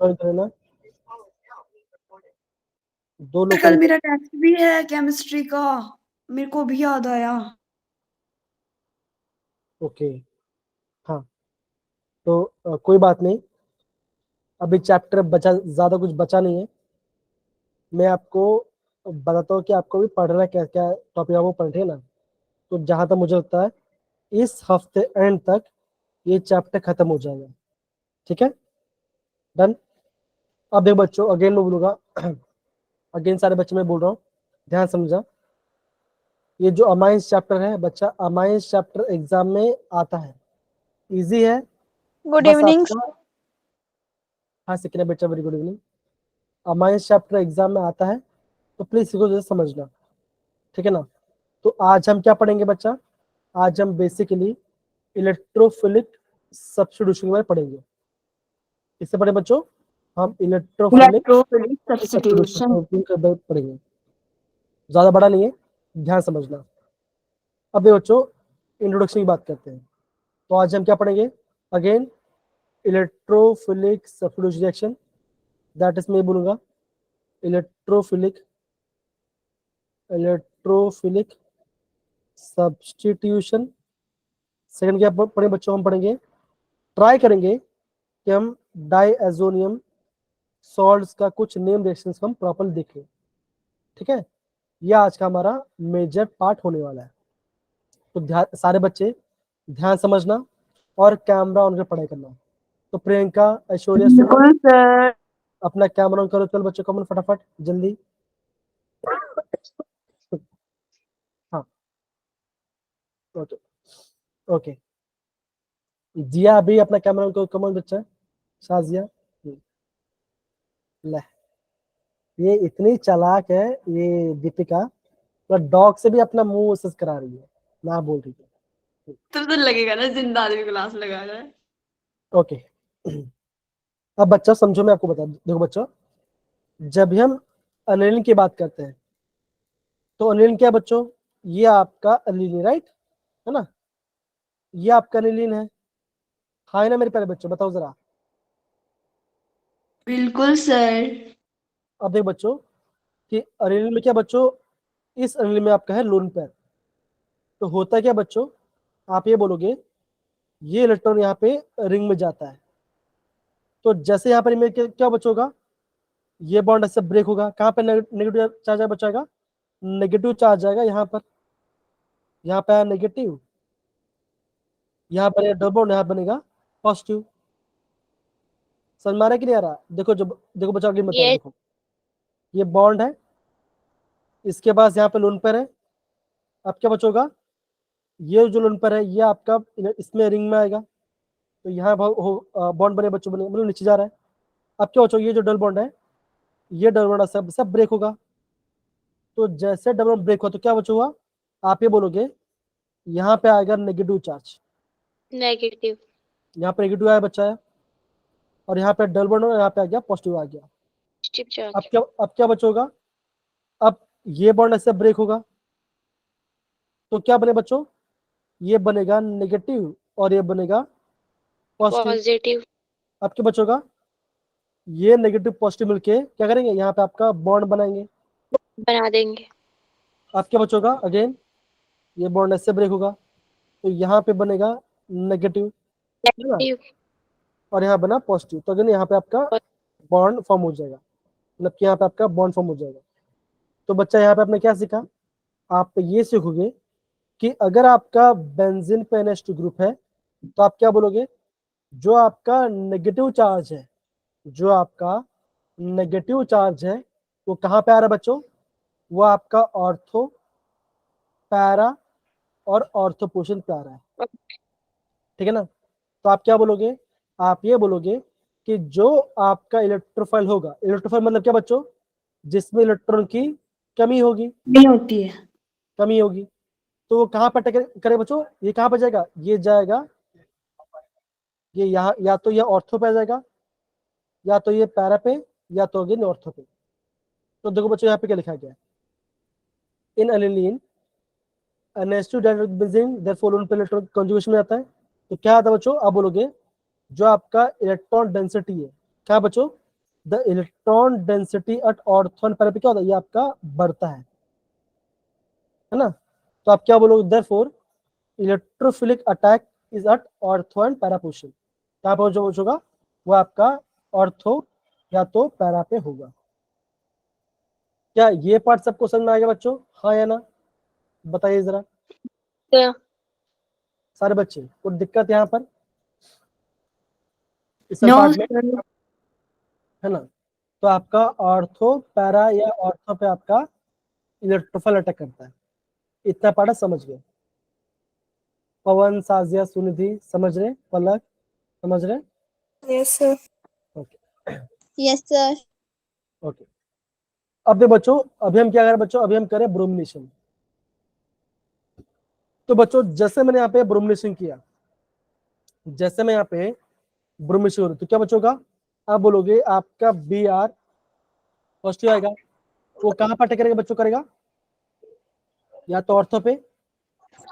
ना, 2 लोग कल मेरा टेस्ट भी है केमिस्ट्री का, मेरे को भी याद आया। ओके, हाँ, तो कोई बात नहीं, अभी चैप्टर बचा, ज्यादा कुछ बचा नहीं है। मैं आपको बताता हूँ कि आपको भी पढ़ना क्या क्या टॉपिक है, वो पढ़े ना। तो जहां तक मुझे लगता है इस हफ्ते एंड तक ये चैप्टर खत्म हो जाएगा, ठीक है, डन। अब देखो बच्चों, अगेन मैं बोलूंगा, अगेन सारे बच्चे मैं बोल रहा हूँ, ध्यान समझा। ये जो अमाइंस चैप्टर है बच्चा, अमाइंस चैप्टर एग्जाम में आता है, इजी है, गुड बस इवनिंग। आपका, हाँ सीखना बेटा, very good evening. Amines chapter exam में आता है, तो प्लीज इसको जैसे समझना, ठीक है ना। तो आज हम क्या पढ़ेंगे बच्चा, आज हम बेसिकली इलेक्ट्रोफिलिक सब्स्टिट्यूशन के बारे में पढ़ेंगे। इससे पढ़े बच्चों, हम इलेक्ट्रोफिलिक इलेक्ट्रोफिलिक सब्स्टिट्यूशन। सब्स्टिट्यूशन के बारे में पढ़ेंगे, ज्यादा बड़ा नहीं है, ध्यान समझना। अब ये बच्चों इंट्रोडक्शन की बात करते हैं। तो आज हम क्या पढ़ेंगे, again electrophilic substitution reaction, that is मैं बोलूंगा इलेक्ट्रोफिलिक इलेक्ट्रोफिलिक सब्स्टिट्यूशन। सेकंड क्या पढ़े बच्चों, हम पढ़ेंगे, ट्राई करेंगे कि हम डाईएजोनियम सॉल्ट्स का कुछ नेम रिएक्शंस हम प्रॉपर देखें, ठीक है। यह आज का हमारा मेजर पार्ट होने वाला है। तो ध्यान सारे बच्चे ध्यान समझना और कैमरा ऑन कर पढ़ाई करना। तो प्रियंका, ऐश्वर्या, सुमन, बिल्कुल सर। अपना कैमरा ऑन करो, चल बच्चों कमन फटाफट जल्दी। हाँ, ओके ओके, जिया अभी अपना कैमरा ऑन करो, कमन बच्चा, शाजिया, ले, ये इतनी चालाक है ये दीपिका, तो डॉग से भी अपना मुंह सस करा रही है, ना बोल रही है। तो लगेगा ना जिंदा आदमी क्लास लगा रहा है। ओके, अब बच्चा समझो, मैं आपको बता, देखो बच्चों, जब भी हम अनिलिन की बात करते हैं, तो अनिलिन क्या है बच्चों, ये आपका अनिलिन, राइट, है ना, ये आपका अनिलिन है, हाँ है ना मेरे प्यारे बच्चों, बताओ जरा। बिल्कुल सर। अब देखो बच्चों कि अनिलिन में क्या बच्चों, इस अनिलिन में आपका है लोन पेयर। तो होता क्या बच्चों, आप ये बोलोगे, ये इलेक्ट्रॉन यहाँ पे रिंग में जाता है, तो जैसे यहाँ पर में क्या बचोगा, ये बॉन्ड ऐसे ब्रेक होगा, कहाँ पे नेगेटिव चार्ज बचाएगा, नेगेटिव चार्ज आएगा यहाँ पर, यहाँ पे आया नेगेटिव, यहाँ पर डबल बॉन्ड, यहाँ बनेगा पॉजिटिव। समझ में आ रहा है कि नहीं आ रहा, देखो जब देखो बच्चा आगे बता रहा, यस। देखो ये बॉन्ड है, इसके पास यहाँ पे लोन पेयर है, अब क्या बचोगा, ये जो लोन पेयर है ये आपका इसमें रिंग में आएगा, तो यहाँ बॉन्ड बने बच्चों, बने मतलब नीचे जा रहा है। अब क्या बचोगा, ये जो डबल बॉन्ड है, ये डबल बॉन्ड सब सब ब्रेक होगा। तो जैसे डबल बॉन्ड ब्रेक हुआ तो क्या बचोगा, आप ये बोलोगे, यहाँ पे आएगा नेगेटिव चार्ज, नेगेटिव। यहाँ पे नेगेटिव आया बच्चा है, और यहाँ पे डबल बॉन्ड, यहाँ पे आ गया पॉजिटिव आ गया। पॉजिटिव अब चार्ज। क्या अब क्या बचोगा, अब ये बॉन्ड ऐसे ब्रेक होगा, तो क्या बने बच्चों, ये बनेगा नेगेटिव और ये बनेगा पॉजिटिव। पॉजिटिव। अब क्या बचोगा, ये नेगेटिव पॉजिटिव मिलके क्या करेंगे, यहाँ पे आपका बॉन्ड बनाएंगे। बना देंगे। अब क्या बचोगा, अगेन ये बॉन्ड ऐसे ब्रेक होगा, तो यहाँ पे बनेगा नेगेटिव, है ना, नेगेटिव। और यहाँ बना पॉजिटिव, तो अगेन यहाँ पे आपका बॉन्ड फॉर्म हो जाएगा, मतलब कि यहाँ पे आपका बॉन्ड फॉर्म हो जाएगा। तो बच्चा यहाँ पे आपने क्या सीखा, आप ये सीखोगे कि अगर आपका बेंजीन पे NH2 ग्रुप है, तो आप क्या बोलोगे, जो आपका नेगेटिव चार्ज है, जो आपका नेगेटिव चार्ज है, वो कहाँ पे आ रहा है बच्चों, वो आपका ऑर्थो, पैरा और ऑर्थो पोर्शन पे आ रहा है, ठीक है ना। तो आप क्या बोलोगे, आप ये बोलोगे कि जो आपका इलेक्ट्रोफाइल होगा, इलेक्ट्रोफाइल मतलब क्या बच्चों, जिसमें इलेक्ट्रॉन की कमी होगी, नहीं होती है। कमी होगी, तो वो कहाँ पर करे बच्चों, ये कहाँ पर जाएगा, ये जाएगा, ये यहाँ, या तो ये ऑर्थो पे आ जाएगा, या तो ये पैरा पे, या तो अगेन ऑर्थो पे। तो देखो बच्चों यहाँ पे क्या लिखा गया है, इन एलिलीन NH2 डाइऑक्साइड बेंजीन देयरफॉर उन पे इलेक्ट्रॉन कॉन्जुगेशन में आता है। तो क्या आता है बच्चों, अब बोलोगे, जो आपका इलेक्ट्रॉन डेंसिटी है, क्या बच्चों, the electron density at ऑर्थोन para पे क्या होता है, ये आपका बढ़ता है ना। तो आप क्या बोलोगे, therefore electrophilic attack is at ortho and para position. क्या पर जो होगा वो आपका ऑर्थो या तो पैरा पे होगा। क्या ये पार्ट सबको समझ में आ गया बच्चों, हाँ या ना, बताइए जरा क्या सारे बच्चे, कोई दिक्कत यहाँ पर इस नो पार्ट में, सर। है ना। तो आपका ऑर्थो पैरा या ऑर्थो पे आपका इलेक्ट्रोफिल अटैक करता है, इतना पार्ट समझ गए। पवन, साजिया, सुनिधि समझ रहे, पलक समझ रहे, yes sir. Okay yes sir. Okay. अब देखो बच्चों, अभी हम क्या करें बच्चों, अभी हम करें ब्रोमिनेशन। तो बच्चों जैसे मैंने यहाँ पे ब्रोमिनेशन किया, जैसे मैं यहाँ पे ब्रोमिनेशन करूँ, तो क्या बच्चों का आप बोलोगे आपका बी आर पॉजिटिव आएगा। वो कहाँ पर अटैक करेगा बच्चों, करेगा या तो ऑर्थो पे या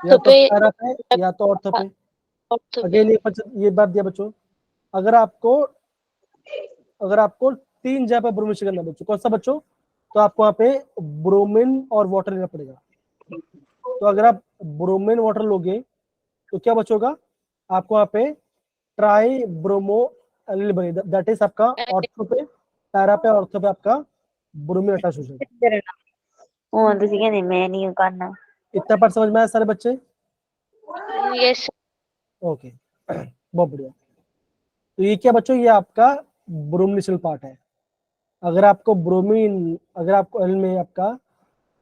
तो तो पे पैरा पे या तो ऑर्थो पे। ऑर्थो पे अगेन ये बात दिया बच्चों, अगर आपको 3 जगह पर ब्रोमिनेशन करना है बच्चों, कौन सा बच्चों, तो आपको वहाँ पे ब्रोमीन और वाटर लेना पड़ेगा। तो अगर आप ब्रोमीन वाटर लोगे तो क्या बचोगा, आपको वहाँ पे ट्राई ब्रोमो एनिल बनेगा, दैट इज आपका ऑर्थो पे पैरा पे ऑर्थो पे आपका ब्रोमीन अटैच हो जाएगा। ਉਹ ਤੁਸੀਂ ਕਹਿੰਦੇ ਮੈਂ ਨਹੀਂ ਕਰਨਾ इतना पार्ट समझ में आया सारे बच्चे, यस ओके बहुत बढ़िया। तो ये क्या बच्चों, ये आपका ब्रोमिनेशन पार्ट है। अगर आपको एल में आपका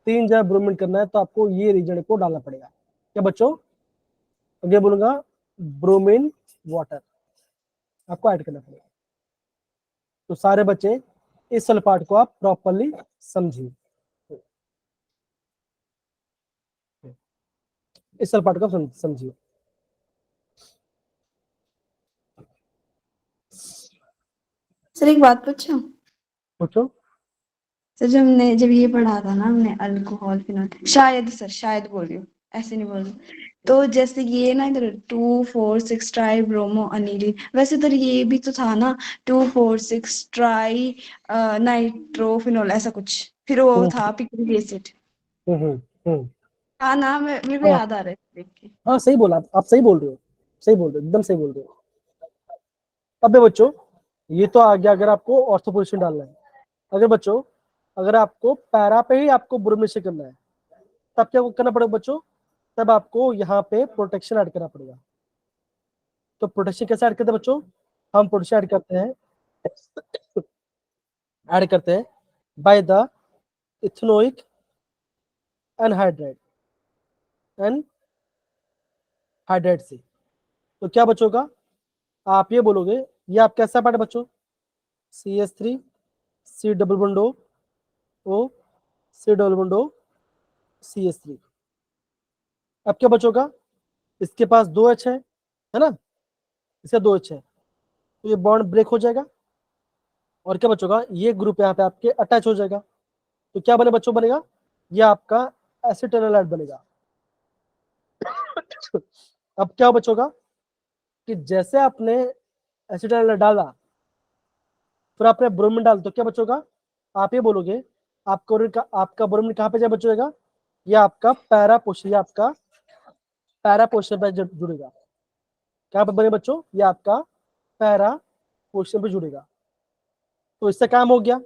3 जगह ब्रोमिन करना है तो आपको ये रीजन को डालना पड़ेगा। क्या बच्चों, आगे बोलूंगा ब्रोमीन वाटर आपको ऐड करना पड़ेगा। तो सारे बच्चे इस वाले पार्ट को आप प्रॉपरली समझिए, इस वाले पार्ट को समझिए। सर एक बात पूछूं। पूछो। सर जब ये पढ़ा था ना हमने अल्कोहल फिनॉल, शायद बोल रही हूँ, ऐसे नहीं बोल रही। तो जैसे ये ना इधर 2,4,6 ट्राई ब्रोमो अनिलीन, वैसे इधर ये भी तो था ना 2,4,6 ट्राई नाइट्रोफिनॉल ऐसा कुछ, फिर वो था पिक्रिक एसिड। हम्म। हाँ ना, मेरे को हाँ याद आ रहा है देख के। हाँ सही बोला, आप सही बोल रहे हो, सही बोल रहे हो, एकदम सही बोल रहे हो। अब बच्चों ये तो आ गया अगर आपको ऑर्थो पोजीशन डालना है। अगर बच्चों अगर आपको पैरा पे ही आपको ब्रोमिनेशन करना है, तब क्या करना पड़ेगा बच्चों, तब आपको यहाँ पे प्रोटेक्शन ऐड करना पड़ेगा। तो प्रोटेक्शन कैसे ऐड करते हैं बच्चों, हम प्रोटेक्शन ऐड करते हैं बाय द इथेनोइक एनहाइड्राइड से। तो क्या बचोगा, आप ये बोलोगे, ये आप कैसा पार्ट है बच्चों, CH3 C double bond O C double bond O CH3। अब क्या बचोगा, इसके पास 2 H है ना, इसका 2 H है, तो ये बॉन्ड ब्रेक हो जाएगा और क्या बचोगा, ये ग्रुप यहाँ पे आपके अटैच हो जाएगा। तो क्या बने बच्चों, बनेगा ये आपका एसिटाइल बनेगा। अब क्या बचोगा कि जैसे आपने एसिटाइल डाला फिर आपने ब्रोमीन डाल, तो क्या बचोगा, आप ये बोलोगे आपका ब्रोमीन कहाँ पे बचेगा, ये आपका पैरा पोर्शन पे जुड़ेगा। क्या पे बने बच्चों, ये आपका पैरा पोर्शन पे जुड़ेगा। तो इससे काम हो गया,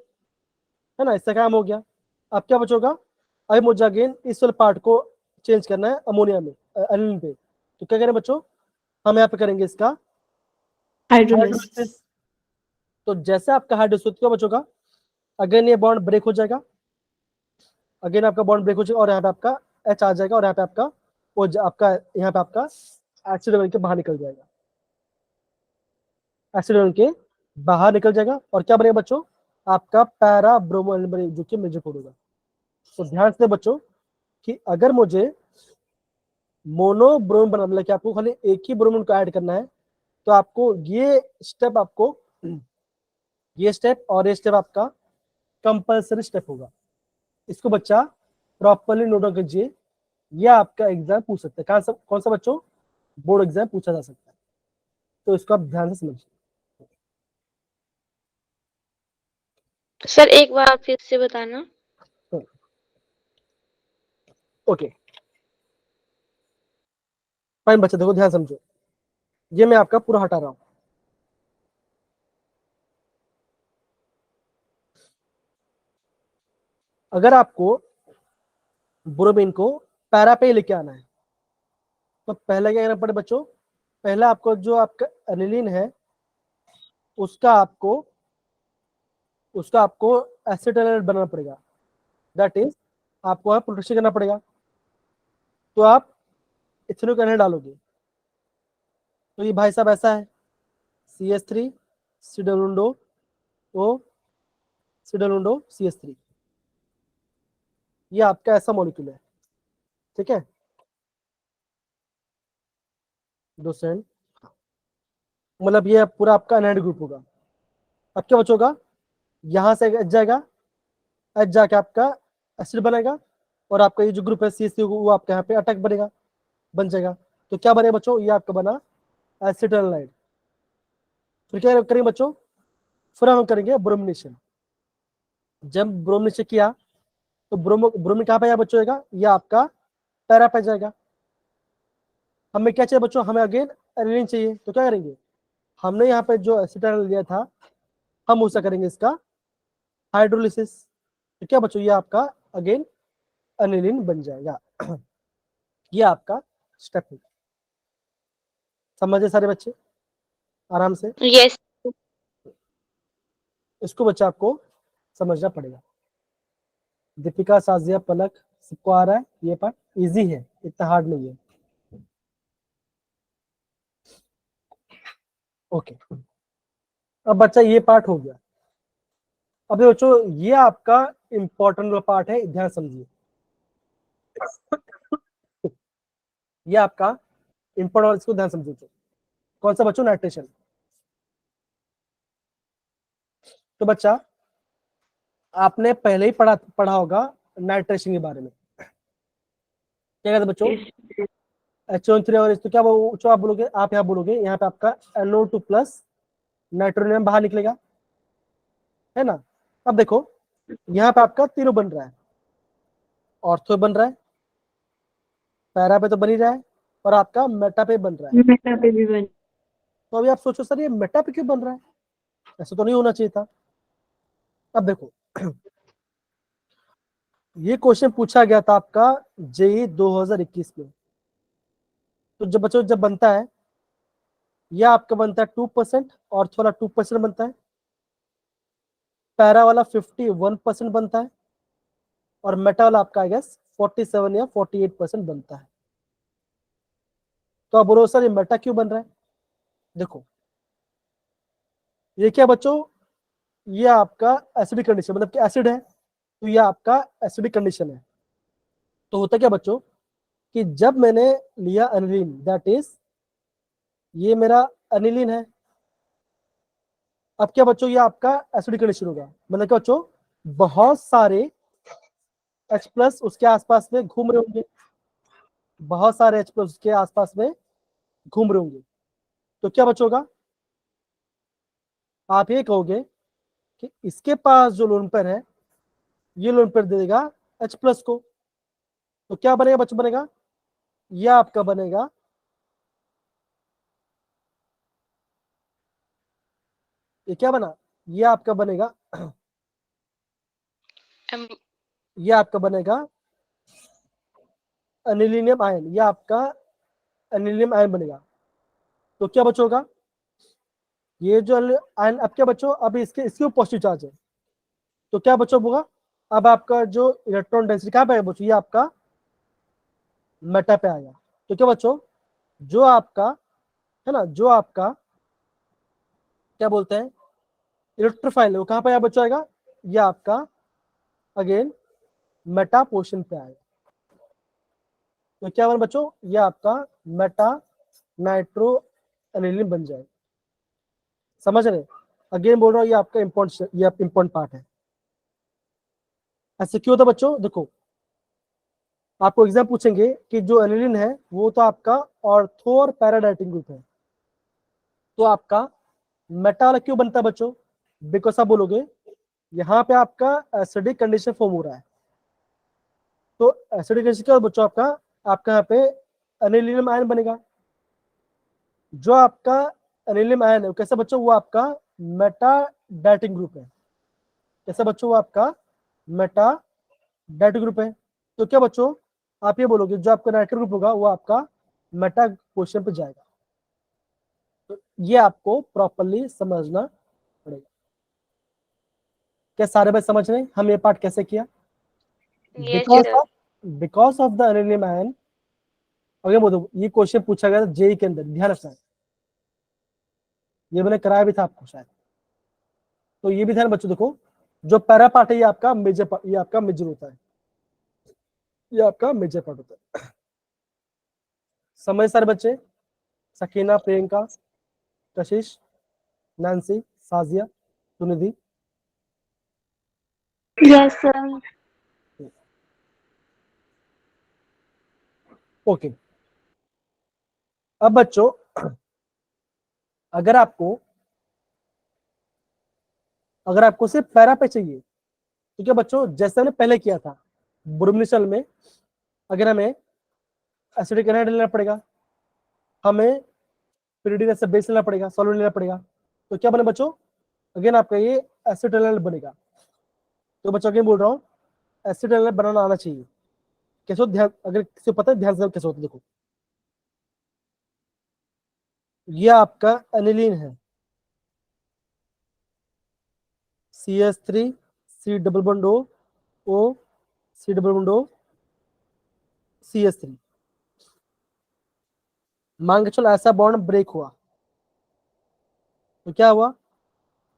है ना, इससे काम हो गया। अब क्या बचोगा, अब मुझे अगेन इस वाले पार्ट को चेंज करना है अमोनिया में एनिलीन पे। तो क्या करें बच्चों, हम यहाँ पे करेंगे इसका हाइड्रोलिसिस। तो जैसे आपका हाइड्रोलिसिस क्या बचोगा, अगेन ये बॉन्ड ब्रेक हो जाएगा, अगेन आपका बॉन्ड ब्रेक हो जाएगा और यहाँ पे आपका H आ जाएगा और यहाँ पे आपका यहाँ पे आपका एसिड बन के बाहर निकल जाएगा, एसिड बन के बाहर निकल जाएगा और क्या बनेगा बच्चों, आपका पैरा ब्रोमो एनिलीन जो कि मेजर कोड होगा। तो ध्यान से बच्चों कि अगर मुझे मोनो ब्रोमीन बनाना, मतलब कि आपको खाली एक ही ब्रोमीन को ऐड करना है, तो आपको ये स्टेप और ये स्टेप आपका कंपल्सरी स्टेप होगा। इसको बच्चा प्रॉपरली नोट डाउन कीजिए, ये आपका एग्जाम पूछ सकता है, कौन सा बच्चों, बोर्ड एग्जाम पूछा जा सकता है। तो इसको आप ध्यान से समझिए। सर एक बार फिर से बताना। ओके फाइन बच्चे, देखो ध्यान समझो, ये मैं आपका पूरा हटा रहा हूं। अगर आपको ब्रोमीन को पैरा पे लेके आना है तो पहले क्या करना पड़े बच्चों, पहले आपको जो आपका एनिलीन है उसका आपको एसिटाइल बनाना पड़ेगा, दैट इज आपको प्रोटेक्शन करना पड़ेगा। तो आप इथेनोइक एनाइड डालोगे, तो ये भाई साहब ऐसा है CH3 सिडोलुंडो ओ सिडोलुंडो CH3, ये आपका ऐसा मॉलिक्यूल है, ठीक है। डोसेंट, मतलब ये पूरा आपका एनाइड ग्रुप होगा। अब क्या बचोगा, यहां से एच जाएगा, एच जाके आपका एसिड बनेगा, और आपका ये जो ग्रुप है CH3 वो आपका यहाँ पे अटैक बनेगा, बन जाएगा। तो क्या बनेगा बच्चों, ये आपका बना एसिटाइल। फिर क्या करेंगे बच्चों, फिर हम करेंगे ब्रोमिनेशन। जब ब्रोमिनेशन किया तो ब्रोमीन कहाँ पे आया बच्चों, ये आपका पैरा पे जाएगा। हमें क्या चाहिए बच्चों, हमें अगेन एनिलीन चाहिए, तो क्या करेंगे, हमने यहाँ पे जो एसिटाइल लिया था हम उसका करेंगे इसका हाइड्रोलिसिस। तो क्या बच्चों, ये आपका अगेन एनिलीन बन जाएगा। ये आपका स्टेप है। समझे सारे बच्चे आराम से, यस इसको बच्चा आपको समझना पड़ेगा। दीपिका, साजिया, पलक, सबको आ रहा है ये पार्ट, इजी है, इतना हार्ड नहीं है। ओके अब बच्चा ये पार्ट हो गया। अब ये बच्चों ये आपका इंपॉर्टेंट पार्ट है, ध्यान समझिए। ये आपका इंपॉर्टेंट, इसको ध्यान समझिए। कौन सा बच्चों, नाइट्रेशन। तो बच्चा आपने पहले ही पढ़ा होगा नाइट्रेशन के बारे में। क्या कहते हैं बच्चों, HO3 और तो क्या जो आप बोलोगे, आप यहाँ बोलोगे, यहाँ पे आपका NO2 प्लस नाइट्रोजन बाहर निकलेगा, है ना। अब देखो यहाँ पे आपका तीनों बन रहा है, ऑर्थो बन रहा है, पैरा पे तो बन ही रहा है, और आपका मेटा पे बन रहा है। मेटा पे भी बन। तो अभी आप सोचो सर ये मेटा पे क्यों बन रहा है, ऐसा तो नहीं होना चाहिए था। अब देखो ये क्वेश्चन पूछा गया था आपका JEE 2021 में। तो जब बच्चों जब बनता है, यह आपका बनता है 2%, ऑर्थो वाला 2% बनता है, पैरा वाला 51% बनता है, और मेटा वाला आपका आई गेस 47 या 48% बनता है। तो आप बोलो सर ये मेटा क्यों बन रहा है, देखो ये क्या बच्चों, ये आपका एसिडिक कंडीशन, मतलब कि एसिड है, तो ये आपका एसिडिक कंडीशन है। तो होता क्या बच्चों कि जब मैंने लिया एनिलीन, दैट इज ये मेरा एनिलीन है, अब क्या बच्चों ये आपका एसिडिक कंडीशन होगा, मतलब क्या बच्चों, बहुत सारे H+ उसके आसपास में घूम रहे होंगे, बहुत सारे H+ उसके आसपास में घूम रहे होंगे। तो क्या बच्चों होगा, आप ये कहोगे कि इसके पास जो लोन पेयर है ये लोन पेयर दे देगा H+ को। तो क्या बनेगा बच्चों, बनेगा ये आपका बनेगा ये क्या बना, ये आपका बनेगा, ये आपका बनेगा एनिलीनियम आयन, ये आपका एनिलीनियम आयन बनेगा। तो क्या बच्चों होगा, ये जो आयन, अब क्या बच्चों, अब इसके पॉजिटिव चार्ज है, तो क्या बच्चों होगा, अब आपका जो इलेक्ट्रॉन डेंसिटी कहाँ पे है बच्चों, ये आपका मेटा पे आएगा। तो क्या बच्चों, जो आपका है ना, जो आपका क्या बोलते हैं इलेक्ट्रोफाइल है, वो कहाँ पे आया बच्चों, आएगा ये आपका अगेन मेटा पोर्शन पे आएगा। तो क्या बना बच्चों, ये आपका मेटा नाइट्रो एनिलीन बन जाएगा। समझ रहे, अगेन बोल रहा हूँ ये आपका इंपॉर्टेंट पार्ट है। ऐसे क्यों होता बच्चों, देखो आपको एग्जाम पूछेंगे कि जो एनिलीन है वो तो आपका ऑर्थो और पैराडाइटिंग ग्रुप है, तो आपका मेटा वाला क्यों बनता है बच्चों, बिकॉज आप बोलोगे यहाँ पे आपका एसिडिक कंडीशन फॉर्म हो रहा है। तो एसिडिक कंडीशन क्या बच्चों, आपका यहाँ पे अनिलियम आयन बनेगा। जो आपका अनिलियम आयन है कैसा बच्चों, वो आपका मेटाडाइटिक ग्रुप है। कैसा बच्चों, वो आपका मेटाडाइटिक ग्रुप है। तो क्या बच्चों, आप ये बोलोगे जो आपका नाइट्रिक ग्रुप होगा वो आपका मेटा पोजीशन पे जाएगा। तो ये आपको प्रॉपर्ली समझना पड़ेगा। क्या सारे बच्चे समझ रहे हैं हम ये पार्ट कैसे किया? Yes, sir. Because of the anilinium ion. अगर बोलो ये क्वेश्चन पूछा गया था जेई के अंदर, ध्यान रखना, ये मैंने कराया भी था आपको शायद, तो ये भी ध्यान बच्चों देखो, जो पैरा पार्ट है ये आपका मेजर, ये आपका मेजर होता है, ये आपका मेजर पार्ट होता है। समझ सारे बच्चे? सकीना, प्रियंका, कशिश, Nancy, Sajiya, Sunidhi. Yes, sir. Okay. अब बच्चों अगर आपको सिर्फ पैरा पे चाहिए तो क्या बच्चों, जैसे हमने पहले किया था ब्रोमिनिशल में, अगर हमें एसिडिक एनाइड लेना पड़ेगा, हमें pyridine से बेस लेना पड़ेगा, सॉल्वेंट लेना पड़ेगा, तो क्या बने बच्चों, अगेन आपका ये एसिटाइल बनेगा। तो बच्चों अगेन बोल रहा हूँ, एसिटाइल बनाना आना चाहिए। कैसे होता, ध्यान, अगर किसी को पता है ध्यान से कैसे होता है, देखो ये आपका एनिलीन है, CH3 C double bond O C double bond O CH3। मान के चलो ऐसा बॉन्ड ब्रेक हुआ तो क्या हुआ,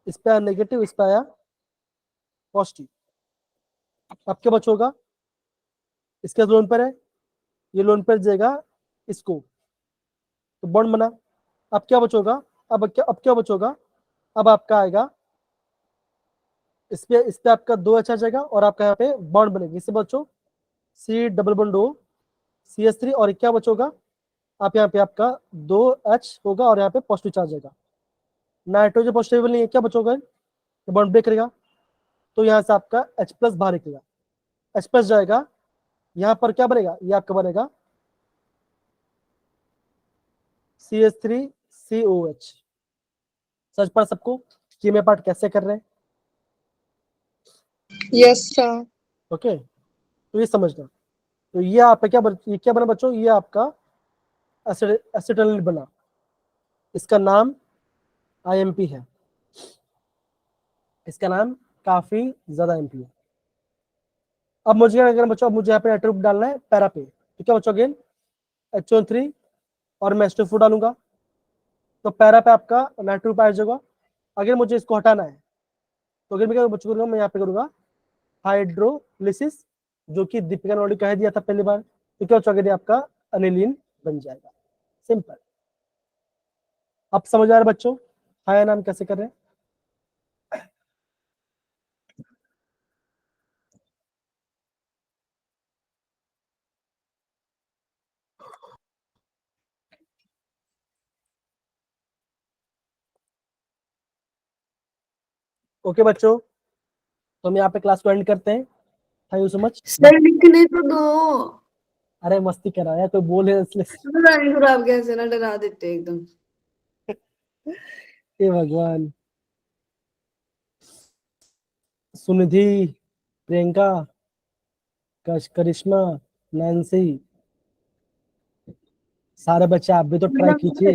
इस पे आया नेगेटिव, इस पे आया पॉजिटिव। अब क्या बचोगा, इसके लोन पर है, ये लोन पर जाएगा इसको, तो बॉन्ड बना। अब क्या बचोगा, अब क्या बचोगा, अब आपका आएगा इस पे आपका 2 H आ जाएगा और आपका यहाँ पे बॉन्ड बनेगी, इससे बचो C double bond O CH3, और क्या बचोगा, आप यहाँ पे आपका 2H होगा और यहाँ पे पॉजिटिव चार्ज आएगा। नाइट्रोजन पॉजिटिव नहीं है, क्या बचोगा, बॉन्ड ब्रेक करेगा, तो यहाँ से आपका H प्लस बाहर निकलेगा, H प्लस जाएगा, यहाँ पर क्या बनेगा, ये आपका बनेगा CH3COH। समझ पा सबको कि मैं पार्ट कैसे कर रहे हैं? Yes, sir. ओके, तो ये समझना। तो ये आपका ये क्या बना बच्चों, ये आपका एसिटाइल बना, इसका नाम IMP है, इसका नाम काफी ज्यादा MP है। अब मुझे क्या करना बच्चों, अब मुझे यहाँ पे नाइट्रिक डालना है पैरा पे, तो क्या बच्चों, अगेन HO3 और मैं H2 डालूंगा, तो पैरा पे आपका नाइट्रिक आ जाएगा। अगर मुझे इसको हटाना है तो अगर मैं क्या बच्चों करूंगा, मैं यहाँ पे करूंगा हाइड्रोलिसिस, जो कि दीपिका ने कह दिया था पहली बार, तो क्या बच्चों, अगर आपका अनिलीन बन जाएगा, सिंपल। अब समझ आ रहा है बच्चों हाया नाम कैसे कर रहे हैं? ओके बच्चों, तो हम यहाँ पे क्लास को एंड करते हैं। Thank you so much. Sir लिखने तो दो। अरे मस्ती कर रहा है, कोई बोले इसलिए। रानी आप कैसे ना डरा देते एकदम। हे भगवान। सुनिधि, प्रियंका, करिश्मा, नैन्सी, सारे बच्चे आप भी तो ट्राई कीजिए।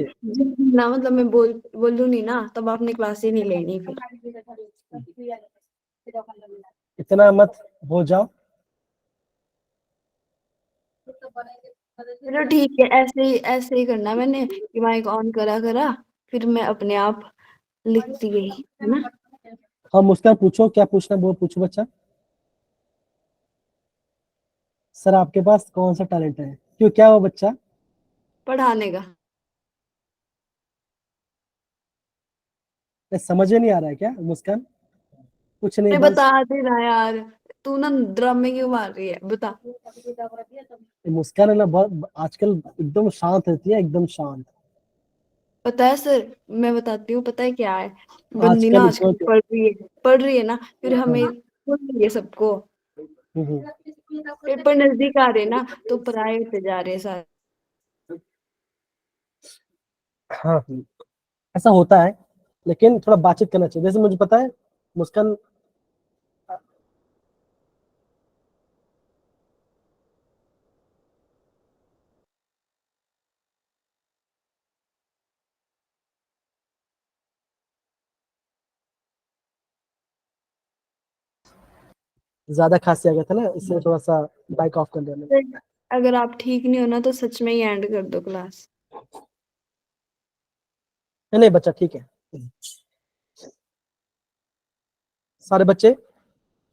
ना मतलब मैं बोलूं नहीं ना, तब आपने क्लास ही नहीं लेनी फिर। इतना मत हो जाओ। चलो ठीक है, ऐसे ही करना। मैंने कि माइक ऑन करा फिर मैं अपने आप लिखती गई, है ना। हाँ मुस्कान पूछो, क्या पूछना वो पूछो बच्चा। सर आपके पास कौन सा टैलेंट है, क्यों, क्या हो बच्चा? पढ़ाने का। समझ में नहीं आ रहा है क्या मुस्कान? कुछ नहीं, अरे बस बता दे ना यार, तू ना ड्रामे क्यों मार रही है, बता। मुस्कान है ना, बहुत आजकल एकदम शांत रहती है, एकदम शांत। पता है सर, मैं बताती हूँ, पता है क्या है, बंदी ना आजकल आजकल क्या पढ़ रही है ना, फिर हमें भूल रही है सबको। पेपर नजदीक आ रहे हैं ना, तो पराये होते जा रहे हैं सारे। हाँ ऐसा होता है, लेकिन थोड़ा बातचीत करना चाहिए। जैसे मुझे पता है मुस्कान ज्यादा खांसी आ गया था ना, इसलिए थोड़ा सा बाइक ऑफ कर दिया मैंने। सर, अगर आप ठीक नहीं हो ना, तो सच में ही एंड कर दो क्लास। नहीं नहीं बच्चा ठीक है। सारे बच्चे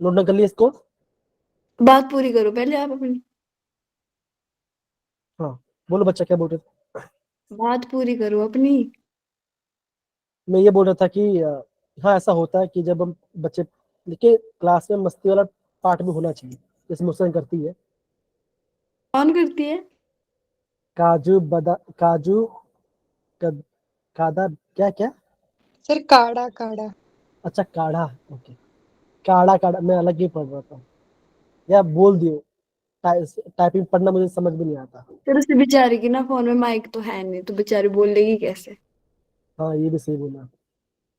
नोट डाउन कर लिए इसको। बात पूरी करो पहले आप अपनी, हाँ बोलो बच्चा क्या बोल रहे थे। बात पूरी करो अपनी। मैं ये बोल रहा था कि हाँ ऐसा होता है कि जब हम बच्चे, देखिए क्लास में मस्ती वाला पार्ट भी होना चाहिए, जैसे मुस्कान करती है। कौन करती है? काजू कद, कादा क्या क्या। सर काढ़ा काढ़ा। अच्छा काढ़ा, ओके। काढ़ा काढ़ा मैं अलग ही पढ़ रहा था, या बोल दियो। टाइपिंग पढ़ना मुझे समझ भी नहीं आता। फिर उस बेचारी की ना फोन में माइक तो है नहीं, तो बेचारी बोलेगी कैसे? हाँ ये भी सही बोला।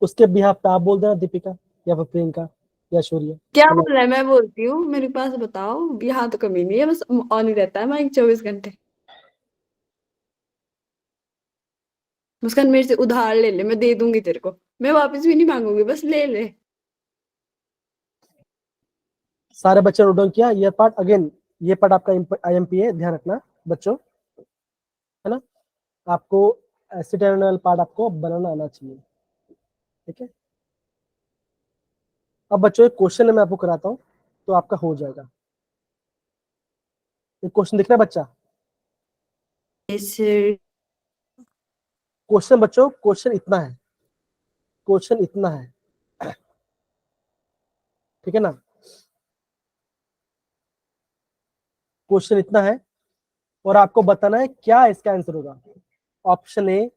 उसके बिहाफ पे आप बोल देना दीपिका, या फिर प्रियंका, या शौर्य। क्या मतलब बोल रहा है? मैं बोलती हूँ, मेरे पास बताओ, यहाँ तो कमी नहीं है, बस ऑन ही रहता है माइक 24 घंटे। मुस्कान, मेरे से उधार ले ले, मैं दे दूंगी तेरे को, मैं वापस भी नहीं मांगूंगी, बस ले ले। सारे बच्चे नोट डाउन किया ये पार्ट अगेन। ये पार्ट आपका IMP है, ध्यान रखना बच्चों, है ना। आपको एसिटर्नल पार्ट आपको बनाना आना चाहिए, ठीक है। अब बच्चों एक क्वेश्चन मैं आपको कराता हूँ, तो आपका हो जाएगा। एक क्वेश्चन दिख रहा है बच्चा? सर, क्वेश्चन बच्चों, क्वेश्चन इतना है, क्वेश्चन इतना है, ठीक है ना। क्वेश्चन इतना है, और आपको बताना है क्या इसका आंसर होगा। ऑप्शन ए,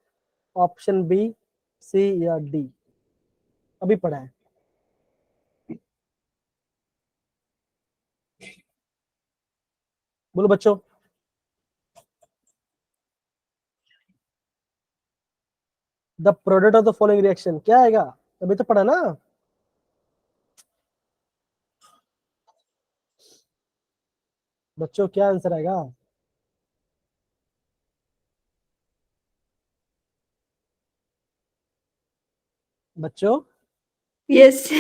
ऑप्शन बी, सी या डी। अभी पढ़ा है। बोलो बच्चों। The product of the following reaction क्या आएगा? अभी तो पढ़ा ना। बच्चों क्या आंसर आएगा? बच्चों यस।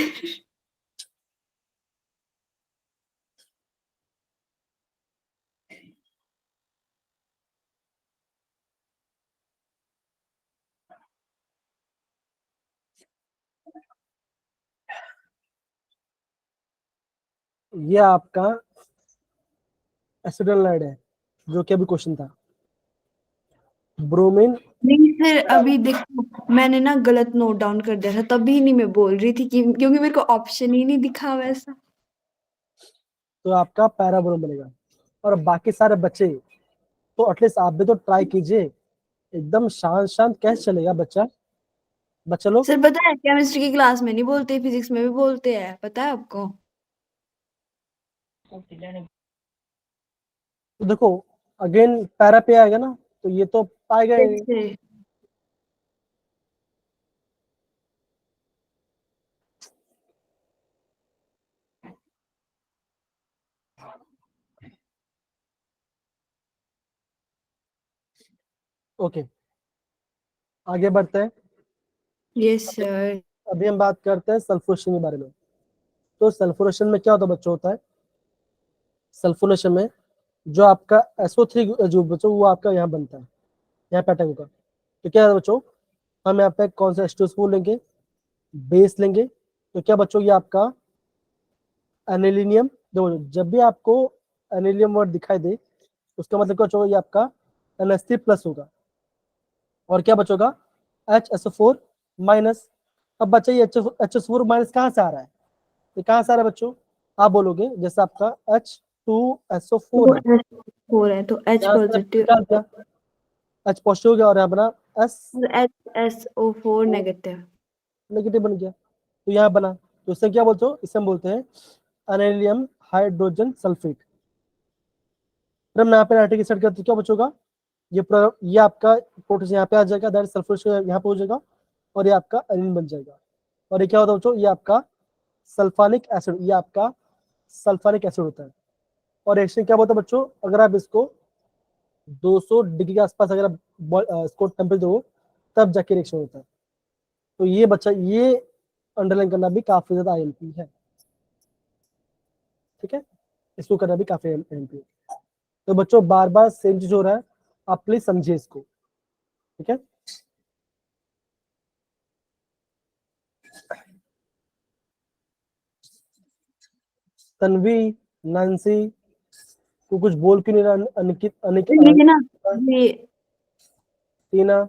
ये आपका एसिटाइल है, जो कि अभी क्वेश्चन था। ब्रोमीन। नहीं सर, अभी देखो, मैंने ना गलत नोट डाउन कर दिया था, तभी नहीं मैं बोल रही थी कि, क्योंकि मेरे को ऑप्शन ही नहीं दिखा वैसा। तो आपका पैराब्रोम बनेगा। और बाकी सारे बच्चे तो एटलीस्ट आप भी तो ट्राई कीजिए। एकदम शांत शांत कैसे चलेगा बच्चा, बच्चा लोग। सर पता है, केमिस्ट्री की क्लास में नहीं बोलते, फिजिक्स में भी बोलते हैं, पता है आपको? तो देखो अगेन पैरा पे आएगा ना, तो ये तो पाएगा ही नहीं। कैसे? ओके आगे बढ़ते हैं। Yes sir. अभी हम बात करते हैं सल्फोनेशन के बारे में। तो सल्फोनेशन में क्या होता है बच्चों, होता है सल्फोनेशन में जो आपका SO3 जो बच्चों वो आपका यहाँ बनता है, यहाँ पे अटैक होगा। तो क्या है बच्चों, हम यहाँ पे कौन सा H2SO4 लेंगे, बेस लेंगे। तो क्या बच्चों ये आपका एनिलीनियम, देखो जब भी आपको एनिलियम वर्ड दिखाई दे, उसका मतलब क्या बच्चों, ये आपका NH3 प्लस होगा। और क्या बचोगा, HSO4 माइनस। अब बच्चा ये HSO4 माइनस कहाँ से आ रहा है, ये कहाँ से आ रहा है बच्चों? आप बोलोगे जैसे आपका H2SO4 वो है, H हो रहा है तो H यहाँ से पॉजिटिव। क्या हो गया, H पॉजिटिव हो गया, और यहाँ बना एस HSO4 नेगेटिव। नेगेटिव बन गया, तो यहाँ बना, तो इससे क्या बोलते हो, इसे हम बोलते हैं अनिलियम हाइड्रोजन सल्फेट। फिर हम यहाँ पे नाइट्रिक एसिड करते क्या बचोगा, ये आपका पोटेशियम यहाँ पे आ जाएगा, दैट सल्फर यहाँ पे हो जाएगा, और ये आपका एनिलीन बन जाएगा। और ये क्या होता है बच्चों, ये आपका सल्फानिक एसिड, ये आपका सल्फानिक एसिड होता है। और रिएक्शन क्या होता है बच्चों, अगर आप इसको 200 डिग्री के आसपास अगर आप इसको टेम्परेचर दो तब जाके रिएक्शन होता है। तो ये बच्चा, ये अंडरलाइन करना भी काफी ज्यादा आईएमपी है, ठीक है, इसको करना भी काफी आईएमपी है। तो बच्चों बार बार सेम चीज हो रहा है, आप प्लीज समझिए इसको, ठीक है। तन्वी, नांसी को कुछ बोल क्यों नहीं रहा, अनिकित ये ना, ये टीना,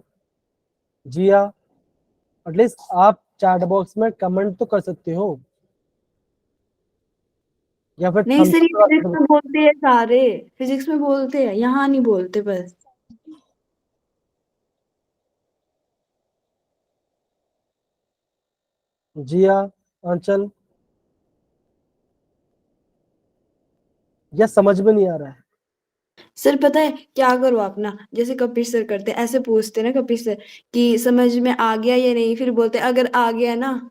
जिया, एटलीस्ट आप चैट बॉक्स में कमेंट तो कर सकते हो, या फिर नहीं सर, ये thumbs फिजिक्स up। में बोलते हैं, सारे फिजिक्स में बोलते हैं, यहाँ नहीं बोलते बस। जिया, आंचल, या समझ में नहीं आ रहा है। सर पता है क्या करो आप ना, जैसे कपिल सर करते हैं, ऐसे पूछते हैं ना कपिल सर कि समझ में आ गया या नहीं, फिर बोलते हैं अगर आ गया ना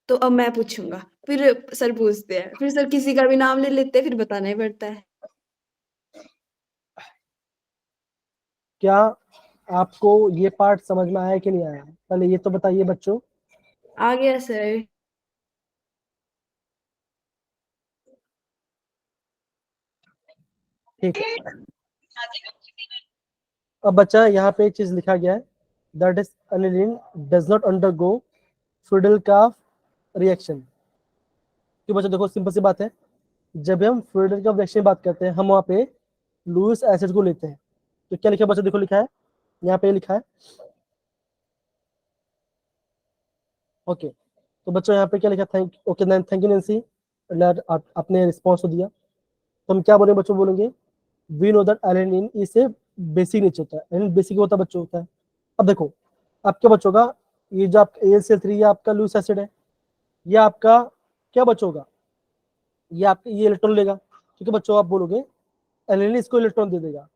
तो अब मैं पूछूंगा, फिर सर पूछते हैं, फिर सर किसी का भी नाम ले लेते हैं, फिर बताना ही पड़ता है। क्या आपको ये पार्ट समझ में आया कि नहीं आया, पहले ये तो बताइए बच्चों। आ गया सर। ठीक है, अब बच्चा यहाँ पे एक चीज लिखा गया है, that is aniline does not undergo Friedel Crafts reaction. तो बच्चा देखो सिंपल सी बात है, जब हम फ्रीडल-काफ रिएक्शन की बात करते हैं, हम वहाँ पे लुईस एसिड को लेते हैं। तो क्या लिखा है बच्चा, देखो लिखा है यहाँ पे, लिखा है ओके। तो बच्चों यहाँ पे क्या लिखा, thank okay, thank you Nancy, आपने रिस्पॉन्स तो दिया। तो हम क्या बोलेंगे बच्चों, बोलेंगे वी नो दैट एलिनिन इसे बेसिक नेचर होता है, एलिनिन बेसिक होता है बच्चों, होता है। अब देखो आपके बच्चों का ये जो आपका AlCl3 ये आपका लुईस एसिड है, ये आपका क्या बच्चों का, ये आपका ये इलेक्ट्रॉन लेगा, ठीक है बच्चों, आप बोलोगे एलिनिन इसको इलेक्ट्रॉन दे देगा।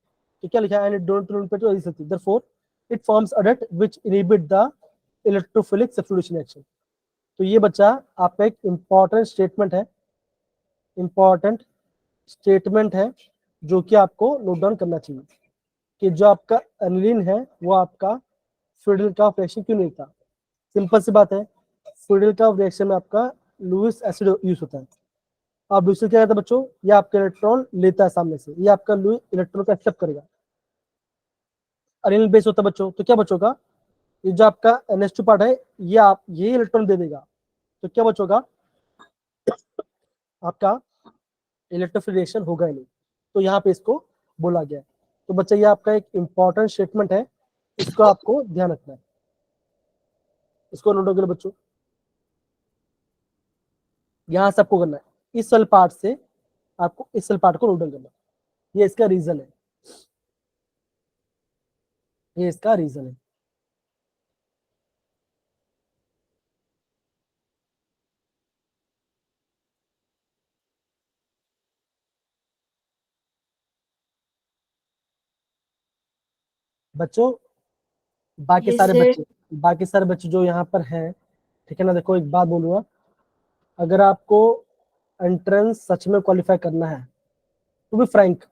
तो क्या लिखा है, and it don't repeat to AlCl3, therefore it forms a date which inhibit the electrophilic substitution reaction. तो ये बच्चा आपका एक इंपॉर्टेंट स्टेटमेंट है जो कि आपको नोट डाउन करना चाहिए, कि जो आपका एनिलीन है वो आपका फ्रीडल-काफ रिएक्शन क्यों नहीं था। सिंपल सी बात है, फ्रीडल-काफ रिएक्शन में आपका लुईस एसिड यूज होता है। अब दूसरे क्या कहता है बच्चों, ये आपका इलेक्ट्रॉन लेता है सामने से, ये आपका लुईस इलेक्ट्रॉन को एक्सेप्ट करेगा, एनिलीन बेस होता है बच्चों। तो क्या बच्चों का, ये जो आपका NH2 पार्ट है, ये इलेक्ट्रॉन दे देगा। तो क्या बच्चों का, आपका इलेक्ट्रोफिलिएशन होगा ही नहीं। तो यहाँ पे इसको बोला गया है। तो बच्चा ये आपका एक इंपॉर्टेंट स्टेटमेंट है, इसको आपको ध्यान रखना है, इसको नोट करो बच्चों, यहाँ सबको करना है, इस वाले पार्ट से आपको इस वाले पार्ट को नोट डाउन करना है। ये इसका रीजन है, ये इसका रीजन है। बच्चों ये बाकी सारे बच्चे जो यहाँ पर हैं, ठीक है ना, देखो एक बात बोलूंगा, अगर आपको एंट्रेंस सच में क्वालिफाई करना है, टू बी फ्रैंक,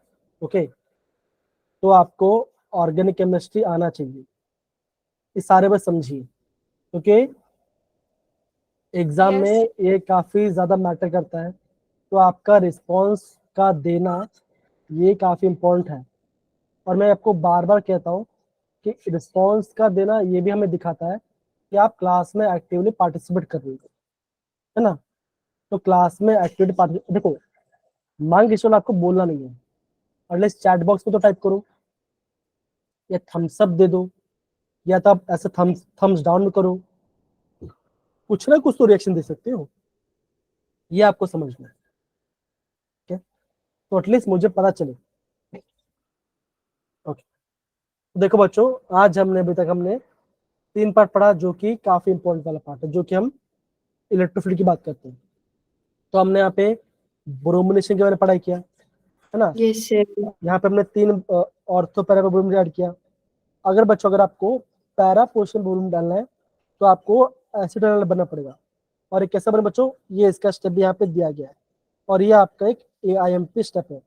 ओके, तो आपको ऑर्गेनिक केमिस्ट्री आना चाहिए, इस सारे बात समझिए, क्योंकि एग्जाम Yes. में ये काफी ज्यादा मैटर करता है। तो आपका रिस्पॉन्स का देना ये काफी इम्पोर्टेंट है, और मैं आपको बार बार कहता हूँ कि रिस्पॉन्स का देना ये भी हमें दिखाता है कि आप क्लास में एक्टिवली पार्टिसिपेट कर रहे हो, है ना। तो क्लास में एक्टिवली पार्टिसिपेट, देखो मान के चलो आपको बोलना नहीं है, एटलीस्ट चैट बॉक्स में तो टाइप करो, या थम्स अप दे दो, या तो आप ऐसे थम्स डाउन में करो, कुछ ना कुछ तो रिएक्शन दे सकते हो, ये आपको समझना है, ठीक है, तो एटलीस्ट मुझे पता चले। ओके, देखो बच्चों, आज हमने अभी तक हमने 3 पार्ट पढ़ा जो कि काफी इंपॉर्टेंट वाला पार्ट है, जो कि हम इलेक्ट्रोफिलिटी की बात करते हैं। तो हमने यहाँ पे ब्रोमिनेशन के बारे में पढ़ाई किया है ना। Yes sir. यहाँ पे हमने 3 ऑर्थो पैरा ब्रोमिन ऐड किया। अगर बच्चों अगर आपको पैरा पोर्शन ब्रोमिन डालना है तो आपको एसिटाइल बनना पड़ेगा। और ये कैसा बने बच्चों, ये इसका स्टेप भी यहाँ पे दिया गया है और ये आपका एक AIMP स्टेप है।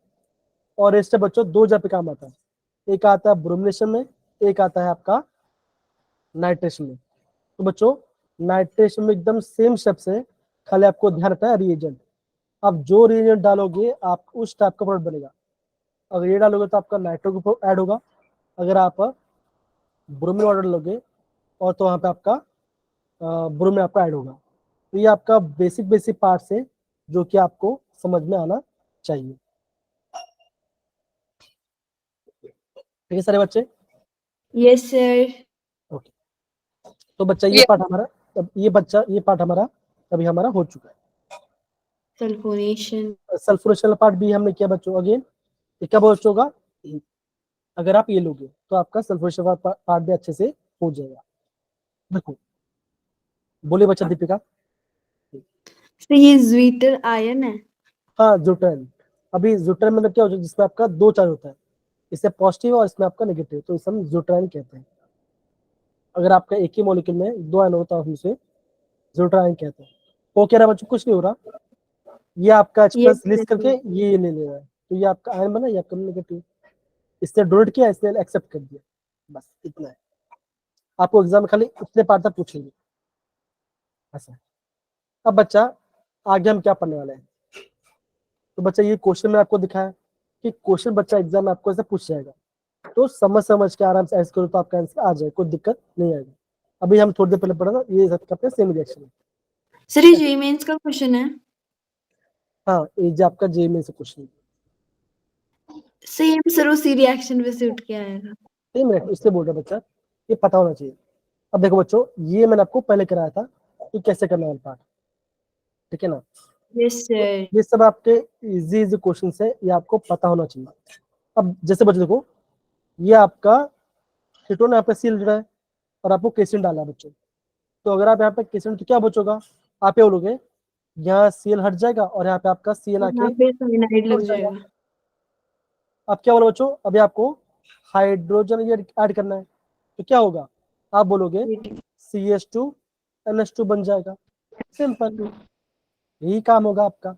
और ये स्टेप बच्चों 2 जगह पे काम आता है, एक आता है ब्रोमिनेशन में, एक आता है आपका नाइट्रेशन में। तो बच्चों नाइट्रेशन में एकदम सेम स्टेप से, खाली आपको ध्यान रखना है रिएजेंट। आप जो रिएजेंट डालोगे आप उस टाइप का प्रोडक्ट बनेगा। अगर ये डालोगे तो आपका नाइट्रो ऐड होगा, अगर आप ब्रोमीन वाटर डालोगे और तो वहाँ पे आपका ब्रोमीन आपका ऐड होगा। तो ये आपका बेसिक पार्ट है जो कि आपको समझ में आना चाहिए। ठीक है सारे बच्चे? Yes sir. ओके, तो बच्चा ये पार्ट हमारा ये पार्ट हमारा अभी हमारा हो चुका है। सल्फोनेशन। सल्फोनेशन पार्ट भी हमने किया बच्चों। अगेन ये कब होगा, अगर आप ये लोगे तो आपका सल्फोनेशन पार्ट भी अच्छे से हो जाएगा। देखो बोले बच्चा दीपिका। तो ये ज्वीटर आयन है। हाँ ज्यूटेन। अभी ज्यूटेन मतलब क्या होता है, जिसमें आपका 2 चार्ज होता है, इससे पॉजिटिव और इसमें आपका नेगेटिव, तो इसे हम ज्यूटेन कहते हैं। अगर आपका एक ही मॉलिक्यूल में 2 आयन होता है उसे ज्यूटेन कहते हैं। वो कह रहा है बच्चों कुछ नहीं हो रहा, ये आपका H+ Yes, लिस्ट करके ये ले ले रहा है, तो ये आपका आयन बना, ये आपका नेगेटिव। इसने डोनेट किया, इसने एक्सेप्ट कर दिया, बस इतना है। आपको एग्जाम में खाली इतने पार्ट तक पूछेंगे ऐसा। अब बच्चा आगे हम क्या पढ़ने वाले हैं, तो बच्चा ये क्वेश्चन में आपको दिखाया कि क्वेश्चन बच्चा एग्जाम में आपको ऐसे पूछ जाएगा, तो समझ के आराम से ऐसे करो तो आपका आंसर आ जाए, कोई दिक्कत नहीं आएगी। अभी हम थोड़ी देर पहले पढ़ा था, ये सब करते हैं सेम रिएक्शन। सर ये जेईई मेंस का क्वेश्चन है। हाँ ये जो आपका जेईई में से क्वेश्चन सेम सर उसी रिएक्शन पे से उठ के आया था। सेम है, इसलिए बोल रहा बच्चा ये पता होना चाहिए। अब देखो बच्चों, ये मैंने आपको पहले कराया था कि कैसे करना है पार्ट, ठीक है ना। Yes sir. ये सब आपके इजी क्वेश्चन है, ये आपको पता होना चाहिए। अब जैसे बच्चों देखो, ये आपका कीटोन यहाँ पे सील रहा है और आपको केसिन डाला है बच्चों। तो अगर आप यहाँ पे केसिन तो क्या बचोगा, आप ये बोलोगे यहाँ सीएल हट जाएगा और यहाँ पे आपका सीएल आके यहाँ पे साइनाइड लग जुड़ जाएगा। जाएगा। अब क्या बोलो बच्चों, अभी आपको हाइड्रोजन ये ऐड करना है, तो क्या होगा, आप बोलोगे CH2NH2 बन जाएगा। सिंपल, यही काम होगा आपका।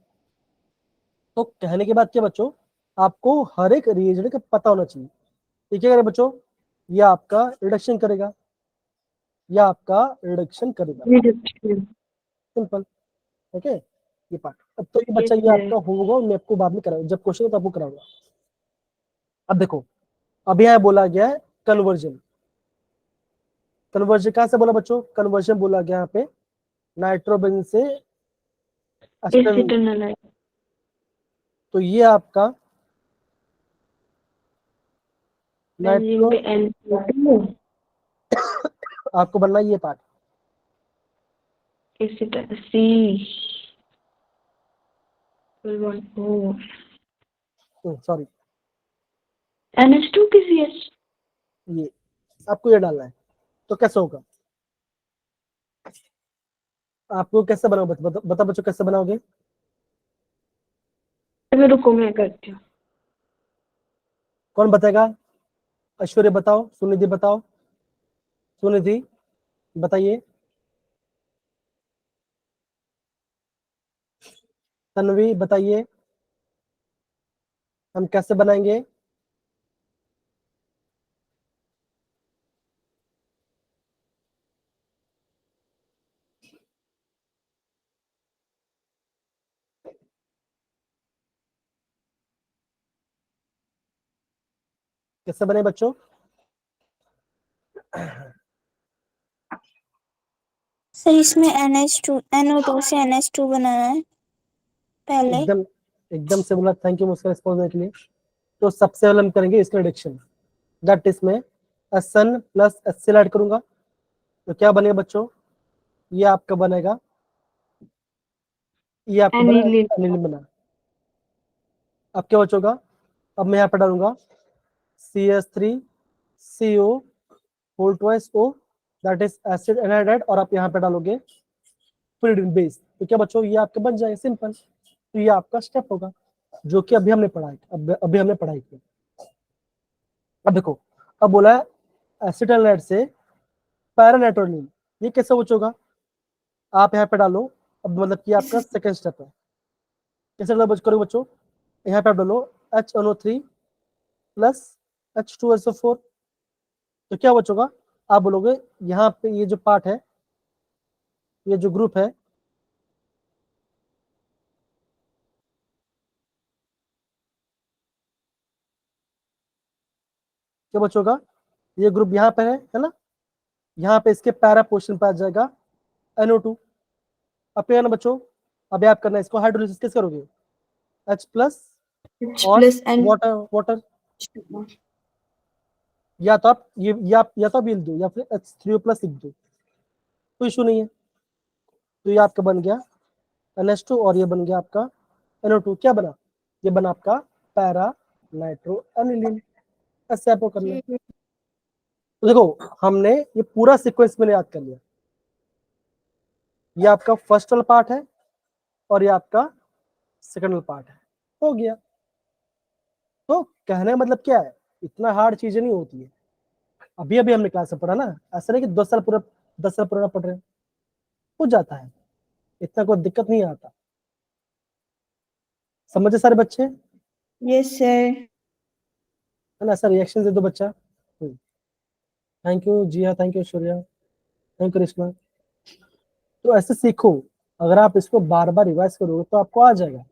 तो कहने के बाद क्या बच्चों, आपको हर एक रिएजेंट का पता होना चाहिए। ये क्या करेगा बच्चों, ये आपका रिडक्शन करेगा, या आपका रिडक्शन करेगा, सिंपल। ओके ये पार्ट। अब तो ये बच्चा Yes, ये sir. आपका होगा, मैं आपको बाद में कराऊंगा, जब क्वेश्चन होगा तब आपको कराऊंगा। अब देखो, अब यहाँ बोला गया है कन्वर्जन। कन्वर्जन कहाँ से बोला बच्चों, कन्वर्जन बोला गया यहाँ पे नाइट्रोबेंजीन से एसिटाइल। Acetonolide. तो ये आपका बेंजीन नाइट्रो, पे N2 आपको बनना है ये part. Acetyl C O sorry, NH2 की CH। ये आपको ये डालना है। तो कैसे होगा, आपको कैसे बनाओगे, बता बच्चों कैसे बनाओगे। मैं रुको मैं करती हूँ। कौन बताएगा, ऐश्वर्य बताओ, सुनिधि बताओ, सुनिधि बताइए, तन्वी बताइए, हम कैसे बनाएंगे। कैसे बने बच्चों, सर इसमें NO2 से NH2 बनाना है पहले। एकदम एकदम से बोला, थैंक यू मुझका रिस्पॉन्स देने के लिए। तो सबसे पहले हम करेंगे इसका रिडक्शन, दैट इसमें SN प्लस HCl ऐड करूंगा, तो क्या बनेगा बच्चों, ये आपका बनेगा, ये आपका बना एनिलीन। अनिलीन बना। अब क्या बचोगा, अब मैं यहाँ पर डालूंगा CH3CO whole twice O that is acid anhydride, और आप यहाँ पे डालोगे pyridine बेस, तो क्या बच्चों ये आपके बन जाएगा सिंपल। तो ये आपका स्टेप होगा जो कि अभी हमने पढ़ा, अभी हमने पढ़ाई किया। अब देखो, अब बोला है एसिड एनहाइड्राइड से पैरानाइट्रोनियम, ये कैसे बच्चों होगा, आप यहाँ पे डालो, अब मतलब कि आपका सेकंड स्टेप है। कैसे डालो करोगे बच्चों, यहाँ पे आप डालो HNO3 प्लस H2SO4, तो क्या बचोगा, आप बोलोगे यहाँ पे ये जो पार्ट है, ये जो ग्रुप है, क्या बचोगा, ये ग्रुप यहाँ पे है ना, यहाँ पे इसके पैरा पोर्शन पे आ जाएगा NO2। अब क्या करना बच्चों, अब आप करना है इसको हाइड्रोलिसिस कैसे करोगे, H प्लस H और plus N वाटर वाटर, या तो आप ये या तो आप ये लिख दो या फिर H3O प्लस लिख दो, कोई इशू नहीं है। तो ये आपका बन गया NH2 और ये बन गया आपका NO2, क्या बना, ये बना आपका पैरा नाइट्रो एनिलीन। ऐसे आपको करना है। तो देखो हमने ये पूरा सीक्वेंस मैंने याद कर लिया, ये आपका फर्स्ट वाला पार्ट है और ये आपका सेकंड वाला पार्ट है, हो गया। तो कहने का मतलब क्या है, इतना हार्ड चीजें नहीं होती है, अभी अभी हमने क्लास में पढ़ा ना, ऐसा नहीं कि 10 साल पुराना पढ़ रहे हैं, हो जाता है, इतना कोई दिक्कत नहीं आता। समझे सारे बच्चे, है yes sir ना। ऐसा रिएक्शन दे दो बच्चा, thank you Jiya, thank you Surya, thank you Krishna. तो ऐसे सीखो, अगर आप इसको बार बार रिवाइज करोगे तो आपको आ जाएगा,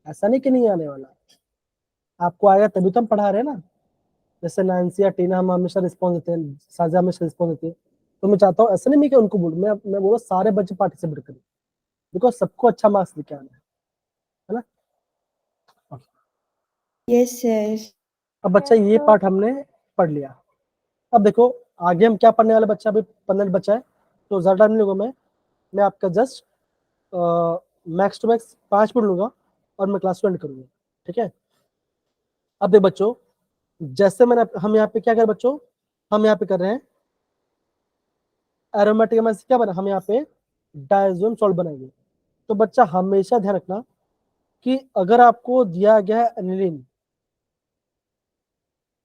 ऐसा नहीं कि नहीं आने वाला, आपको आएगा तभी तो हम पढ़ा रहे हैं ना। जैसे नैन्सी या टीना हम हमेशा रिस्पॉन्स देते हैं, साजा हमेशा रिस्पॉन्स देती है, तो मैं चाहता हूँ ऐसा नहीं मैं कि उनको बोलूँ, मैं बोलो सारे बच्चे पार्टिसिपेट करें, बिकॉज सबको अच्छा मार्क्स लेके आना है ना। yes sir अब बच्चा ये पार्ट हमने पढ़ लिया, अब देखो आगे हम क्या पढ़ने वाले बच्चा, अभी 15 मिनट बचा है, तो ज्यादा नहीं लूंगा मैं आपका just max to max 5 minute लूंगा और मैं क्लास को एंड करूंगा, ठीक है। अब देखो बच्चों, जैसे हम यहाँ पे क्या कर बच्चों, हम यहाँ पे कर रहे हैं एरोमेटिक में क्या बना, हम यहाँ पे डायज़ोन सॉल्ट बनाएंगे। तो बच्चा हमेशा ध्यान रखना कि अगर आपको दिया गया है एनिलीन,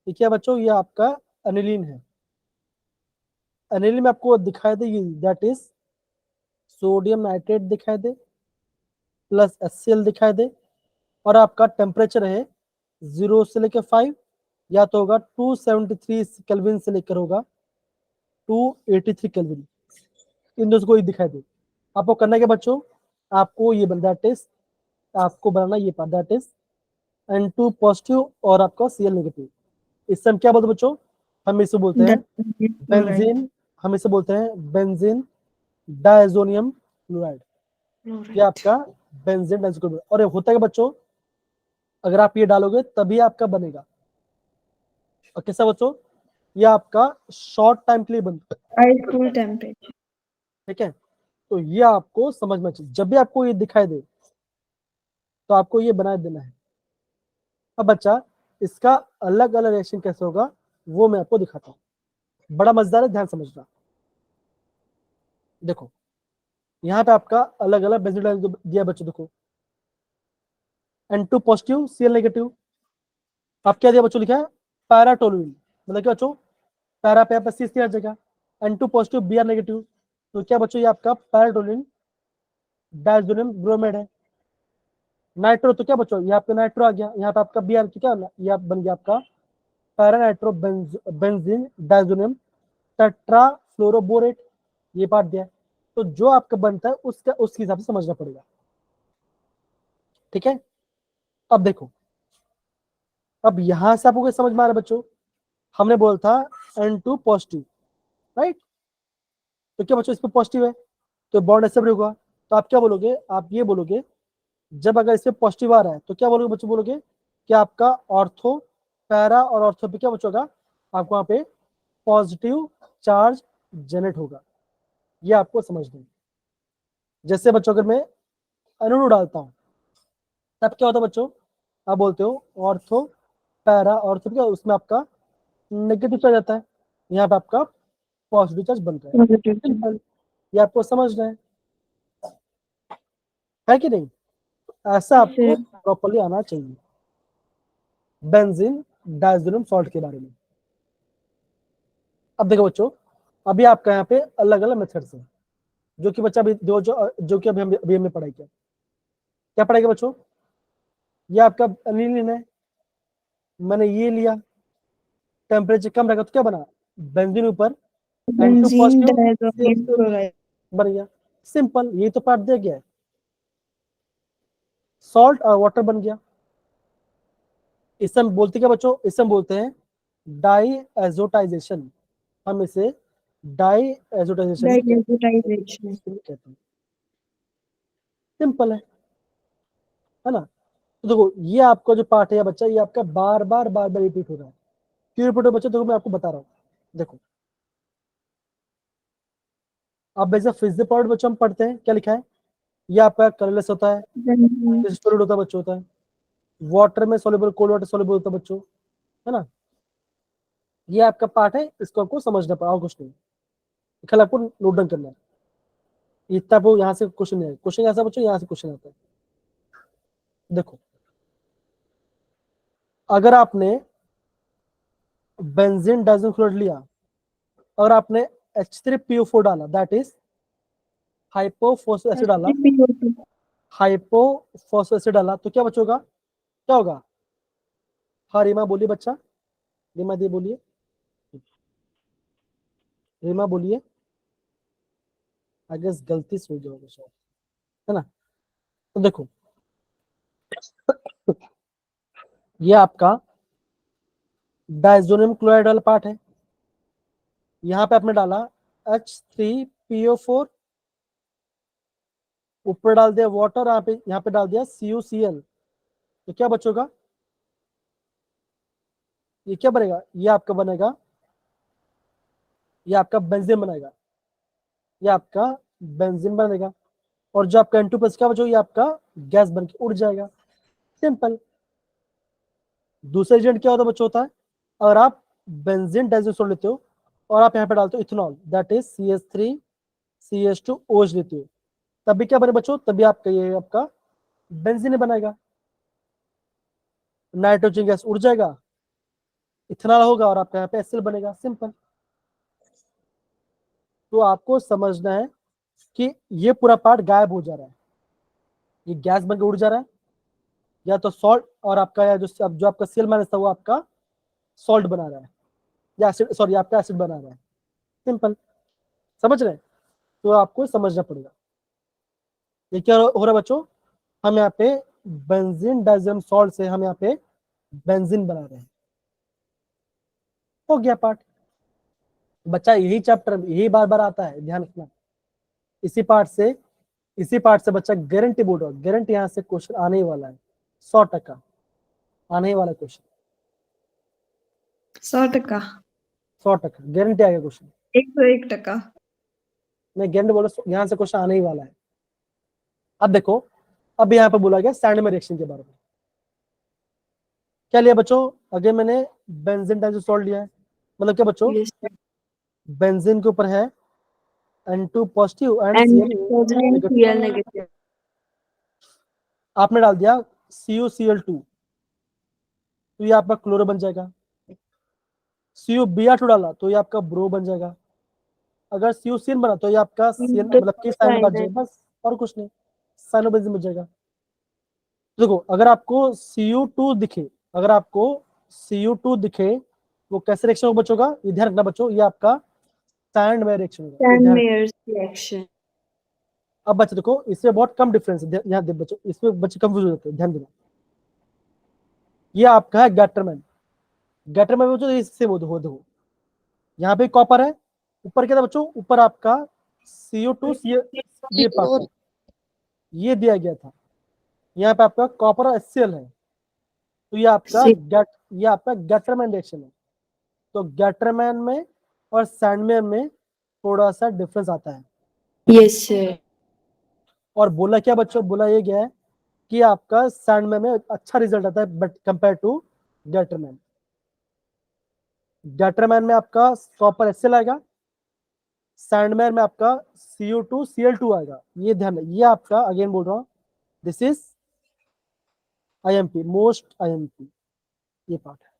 ठीक है बच्चों, ये आपका एनिलीन है, एनिलीन में आपको दिखाई दे दैट इज सोडियम नाइट्रेट दिखाई दे प्लस HCl दिखाई दे, और आपका टेम्परेचर है 0 से लेकर 5, या तो होगा 273 केल्विन से लेकर होगा 283 केल्विन, इन दोनों को ही दिखाई दे। आपको करना क्या बच्चों, आपको ये बन दैट इज, आपको बनाना ये part that is N2 positive और आपका Cl नेगेटिव। इससे हम क्या बोलते हैं बच्चों, हम इसे बोलते हैं बेंजीन, हम इसे बोलते हैं बेंजीन डायजोनियम क्लोराइड, ये आपका बेंजीन डायजोनियम क्लोराइड। और ये होता है बच्चों, अगर आप ये डालोगे तभी आपका बनेगा, और कैसा बच्चों, ये आपका शॉर्ट टाइम के लिए बनता है, high school temperature ठीक है। तो ये आपको समझना चाहिए, जब भी आपको ये दिखाई दे तो आपको ये बना देना है। अब बच्चा इसका अलग अलग रिएक्शन कैसे होगा वो मैं आपको दिखाता हूँ, बड़ा मजेदार है, ध्यान समझना। देखो यहाँ पे आपका अलग अलग बेंजीन दिया बच्चों, देखो N2 पॉजिटिव Cl नेगेटिव, आप क्या दिया बच्चों, लिखा है पैराटोलुइन, मतलब क्या बच्चों, पैरा पे आपका C आ जाएगा, N2 पॉजिटिव Br नेगेटिव, तो क्या बच्चों ये आपका पैराटोलुइन डायजोनियम ब्रोमाइड है। नाइट्रो तो क्या बच्चों, यहाँ पे नाइट्रो आ गया, यहाँ पे आपका Br तो क्या ये आप बन गया आपका पैरा नाइट्रो बेंजीन डायजोनियम टेट्राफ्लोरोबोरेट, ये पार्ट दिया है। तो जो आपका बनता है उसका उसके हिसाब से समझना पड़ेगा, ठीक है। अब देखो, अब यहां से आपको समझ में आ रहा है बच्चों, हमने बोला था N2 पॉजिटिव, राइट, तो क्या बच्चों इस पे पॉजिटिव है तो बॉन्ड ऐसे होगा, तो आप क्या बोलोगे, आप ये बोलोगे जब अगर इससे पॉजिटिव आ रहा है तो क्या बोलोगे बच्चों, बोलोगे कि आपका ऑर्थो पैरा और ऑर्थो पे क्या बच्चों होगा, आपको वहां पे पॉजिटिव चार्ज जनरेट होगा, ये आपको समझना है। जैसे बच्चों अगर मैं अणु डालता हूँ तब क्या होता है बच्चों, आप बोलते हो ऑर्थो पैरा, ऑर्थो क्या उसमें आपका नेगेटिव चला जाता है, यहाँ पे आपका पॉजिटिव चार्ज बन रहा है। सिंपल, ये आपको समझना है कि नहीं? ऐसा आपको प्रॉपर्ली आना चाहिए बेंजीन डायज़ोनियम सॉल्ट के बारे में। अब देखो बच्चों, अभी आपका यहाँ पे अलग अलग मेथड्स हैं जो कि बच्चा अभी जो कि अभी हमने पढ़ाई किया। क्या पढ़ाएगा बच्चों? ये आपका अनिलीन है, मैंने ये लिया, टेम्परेचर कम रहेगा तो क्या बना? बेंजीन ऊपर N2 पॉजिटिव बन गया। सिंपल, ये तो पार्ट दे गया है। सॉल्ट और वाटर बन गया। इसे हम बोलते क्या बच्चों? इसे हम बोलते हैं डाई एजोटाइजेशन। हम इसे डाई एजोटाइजेशन कहते हैं। सिंपल है ना? तो देखो, ये आपका जो पार्ट है बच्चा, ये आपका बार बार रिपीट हो रहा है। क्यों रिपीट हो बच्चा? देखो मैं आपको बता रहा हूँ। देखो, अब वैसे फिजिकल पार्ट बच्चों हम पढ़ते हैं, क्या लिखा है? ये आपका कलरलेस होता है, सॉलिड होता है बच्चों, होता है वाटर में सोल्यूबल, कोल्ड वाटर सोल्यूबल होता है बच्चों, है ना? ये आपका पार्ट है, इसको आपको समझना पड़ा और कुछ नहीं, कल आपको नोट डाउन करना है। इतना वो यहाँ से क्वेश्चन है, क्वेश्चन ऐसा बच्चों, यहाँ से क्वेश्चन आता है। देखो, अगर आपने बेंजीन डाइज़ोनियम क्लोराइड लिया और आपने H3PO4 डाला, दैट इज हाइपोफॉस्फेट एसिड डाला, हाइपोफॉस्फेट एसिड डाला, तो क्या बचोगा? क्या होगा? हाँ रीमा बोलिए बच्चा, रीमा दी बोलिए, रीमा बोलिए। आई गेस गलती से हो गया होगा शायद, है ना? तो देखो, ये आपका डाइज़ोनियम क्लोराइड वाला पार्ट है। यहाँ पे आपने डाला H3PO4, ऊपर डाल दिया वाटर, यहाँ पे डाल दिया CuCl, तो क्या बचोगा? ये क्या बनेगा? ये आपका बनेगा, ये आपका बेंजीन बनेगा, ये आपका बेंजीन बनेगा। और जो आपका N2+ क्या बचोगा? ये आपका गैस बन के उड़ जाएगा। सिंपल। दूसरा एजेंट क्या होता है बच्चों? होता है अगर आप बेंजीन डाइज़ोनियम लेते हो और आप यहाँ पे डालते हो इथेनॉल, दैट इज CH3CH2OH लेते हो, तभी क्या बने बच्चों? तभी आपका ये आपका बेंजीन बनाएगा, नाइट्रोजन गैस उड़ जाएगा, इथेनॉल होगा और आपका यहाँ पे एसिड बनेगा। सिंपल। तो आपको समझना है कि ये पूरा पार्ट गायब हो जा रहा है, ये गैस बनकर उड़ जा रहा है, या तो सॉल्ट और आपका जो आपका सेल माइनस था वो आपका सॉल्ट बना रहा है, या एसिड, सॉरी आपका एसिड बना रहा है। सिंपल, समझ रहे हैं? तो आपको समझना पड़ेगा। ये क्या हो रहा है बच्चों? हम यहाँ पे बेंजीन डाइज़ोनियम सॉल्ट से हम यहाँ पे बेंजीन बना रहे हैं। हो गया पार्ट। बच्चा यही चैप्टर यही बार बार आता है, ध्यान रखना। इसी पार्ट से बच्चा गारंटी बोल रहा, गारंटी यहाँ से क्वेश्चन आने ही वाला है, 100% आने ही वाला क्वेश्चन, 100%। 100% गारंटी आ गया क्वेश्चन। 101%। मैं गारंटी बोल रहा हूँ, यहाँ से क्वेश्चन आने ही वाला है। अब देखो, अब यहाँ पे बोला गया सैंडमैन रिएक्शन के बारे में। क्या लिया बच्चों? अगर मैंने बेंजीन डाइज़ोनियम सॉल्ट लिया है, मतलब क्या बच्चों? Yes, sir. बेंजीन के ऊपर है N2 positive and And Cl Cl negative, negative. आपने डाल दिया CuCl2, तो ये आपका क्लोरो बन जाएगा। CuBr2 डाला तो ये आपका ब्रो बन जाएगा। अगर CuCl बना तो ये आपका CN मतलब कि साइनो बन जाएगा, बस और कुछ नहीं, साइनो बेंजीन बन जाएगा। देखो, अगर आपको Cu2 दिखे, अगर आपको Cu2 दिखे, वो कैसे रिएक्शन होगा बच्चों का? ये ध्यान रखना बच्चों, ये आपका सैंडमैन रिएक्शन होगा। ये ध्यान रखना। Sandmeyer's reaction. अब बच्चे देखो, इसमें बहुत कम डिफरेंस है, यहाँ दे बच्चों, इसमें बच्चे कंफ्यूज हो जाते हैं, ध्यान देना। ये आपका है गैटरमैन, गैटरमैन बच्चों ये सेम हो देखो, यहाँ पे कॉपर है, ऊपर क्या था बच्चों? ऊपर आपका CO2 ये पार्ट था, ये दिया गया था, यहाँ पे आपका कॉपर और HCl है, तो ये आपका गैटरमैन रिएक्शन है। तो गैटरमैन में और सैंडमैन में थोड़ा सा डिफरेंस आता है। Yes, sir. और बोला क्या बच्चों? बोला ये गया है कि आपका सैंडमैन में अच्छा रिजल्ट आता है but compare to Gattermann. Gattermann में आपका कॉपर HCl आएगा सैंडमेर में आपका CO2 Cl2 आएगा, ये ध्यान, ये आपका अगेन बोल रहा हूँ, this is IMP, most IMP, ये पार्ट है,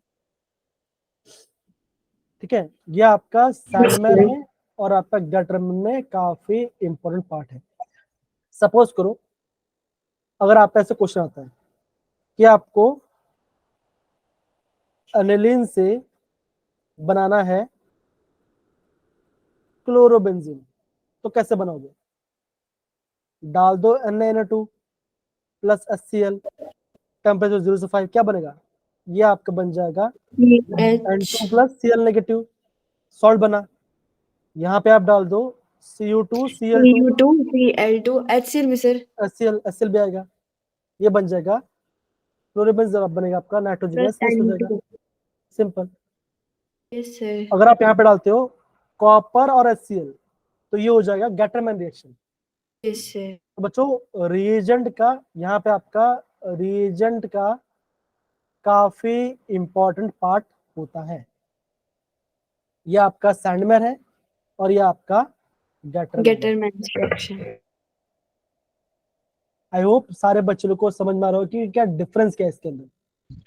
ठीक है। ये आपका सैंडमेर में और आपका गटर में काफी इंपॉर्टेंट पार्ट है। सपोज करो अगर आपका ऐसे क्वेश्चन आता है कि आपको एनिलीन से बनाना है क्लोरोबेंजीन, तो कैसे बनाओगे? डाल दो Na2 प्लस HCl, टेम्परेचर 0 से 5, क्या बनेगा? ये आपका बन जाएगा N2 plus Cl negative, salt बना। यहाँ पे आप डाल दो Cu2 Cl2 Cl2 HCl में सर HCl भी आएगा, ये बन जाएगा क्लोरोबेंजीन, बनेगा आपका नाइट्रोजन गैस हो जाएगा, सिंपल। Yes sir. अगर आप यहाँ पे डालते हो कॉपर और HCl तो ये हो जाएगा गैटरमैन रिएक्शन। Yes sir. तो बच्चों रिएजेंट का, यहाँ पे आपका रिएजेंट का काफी इंपॉर्टेंट पार्ट होता है। ये आपका सैंडमेर है और ये आपका गैटरमैन। रिएक्शन। आई होप सारे बच्चों को समझ में आ रहा हो कि क्या डिफरेंस क्या है इसके अंदर।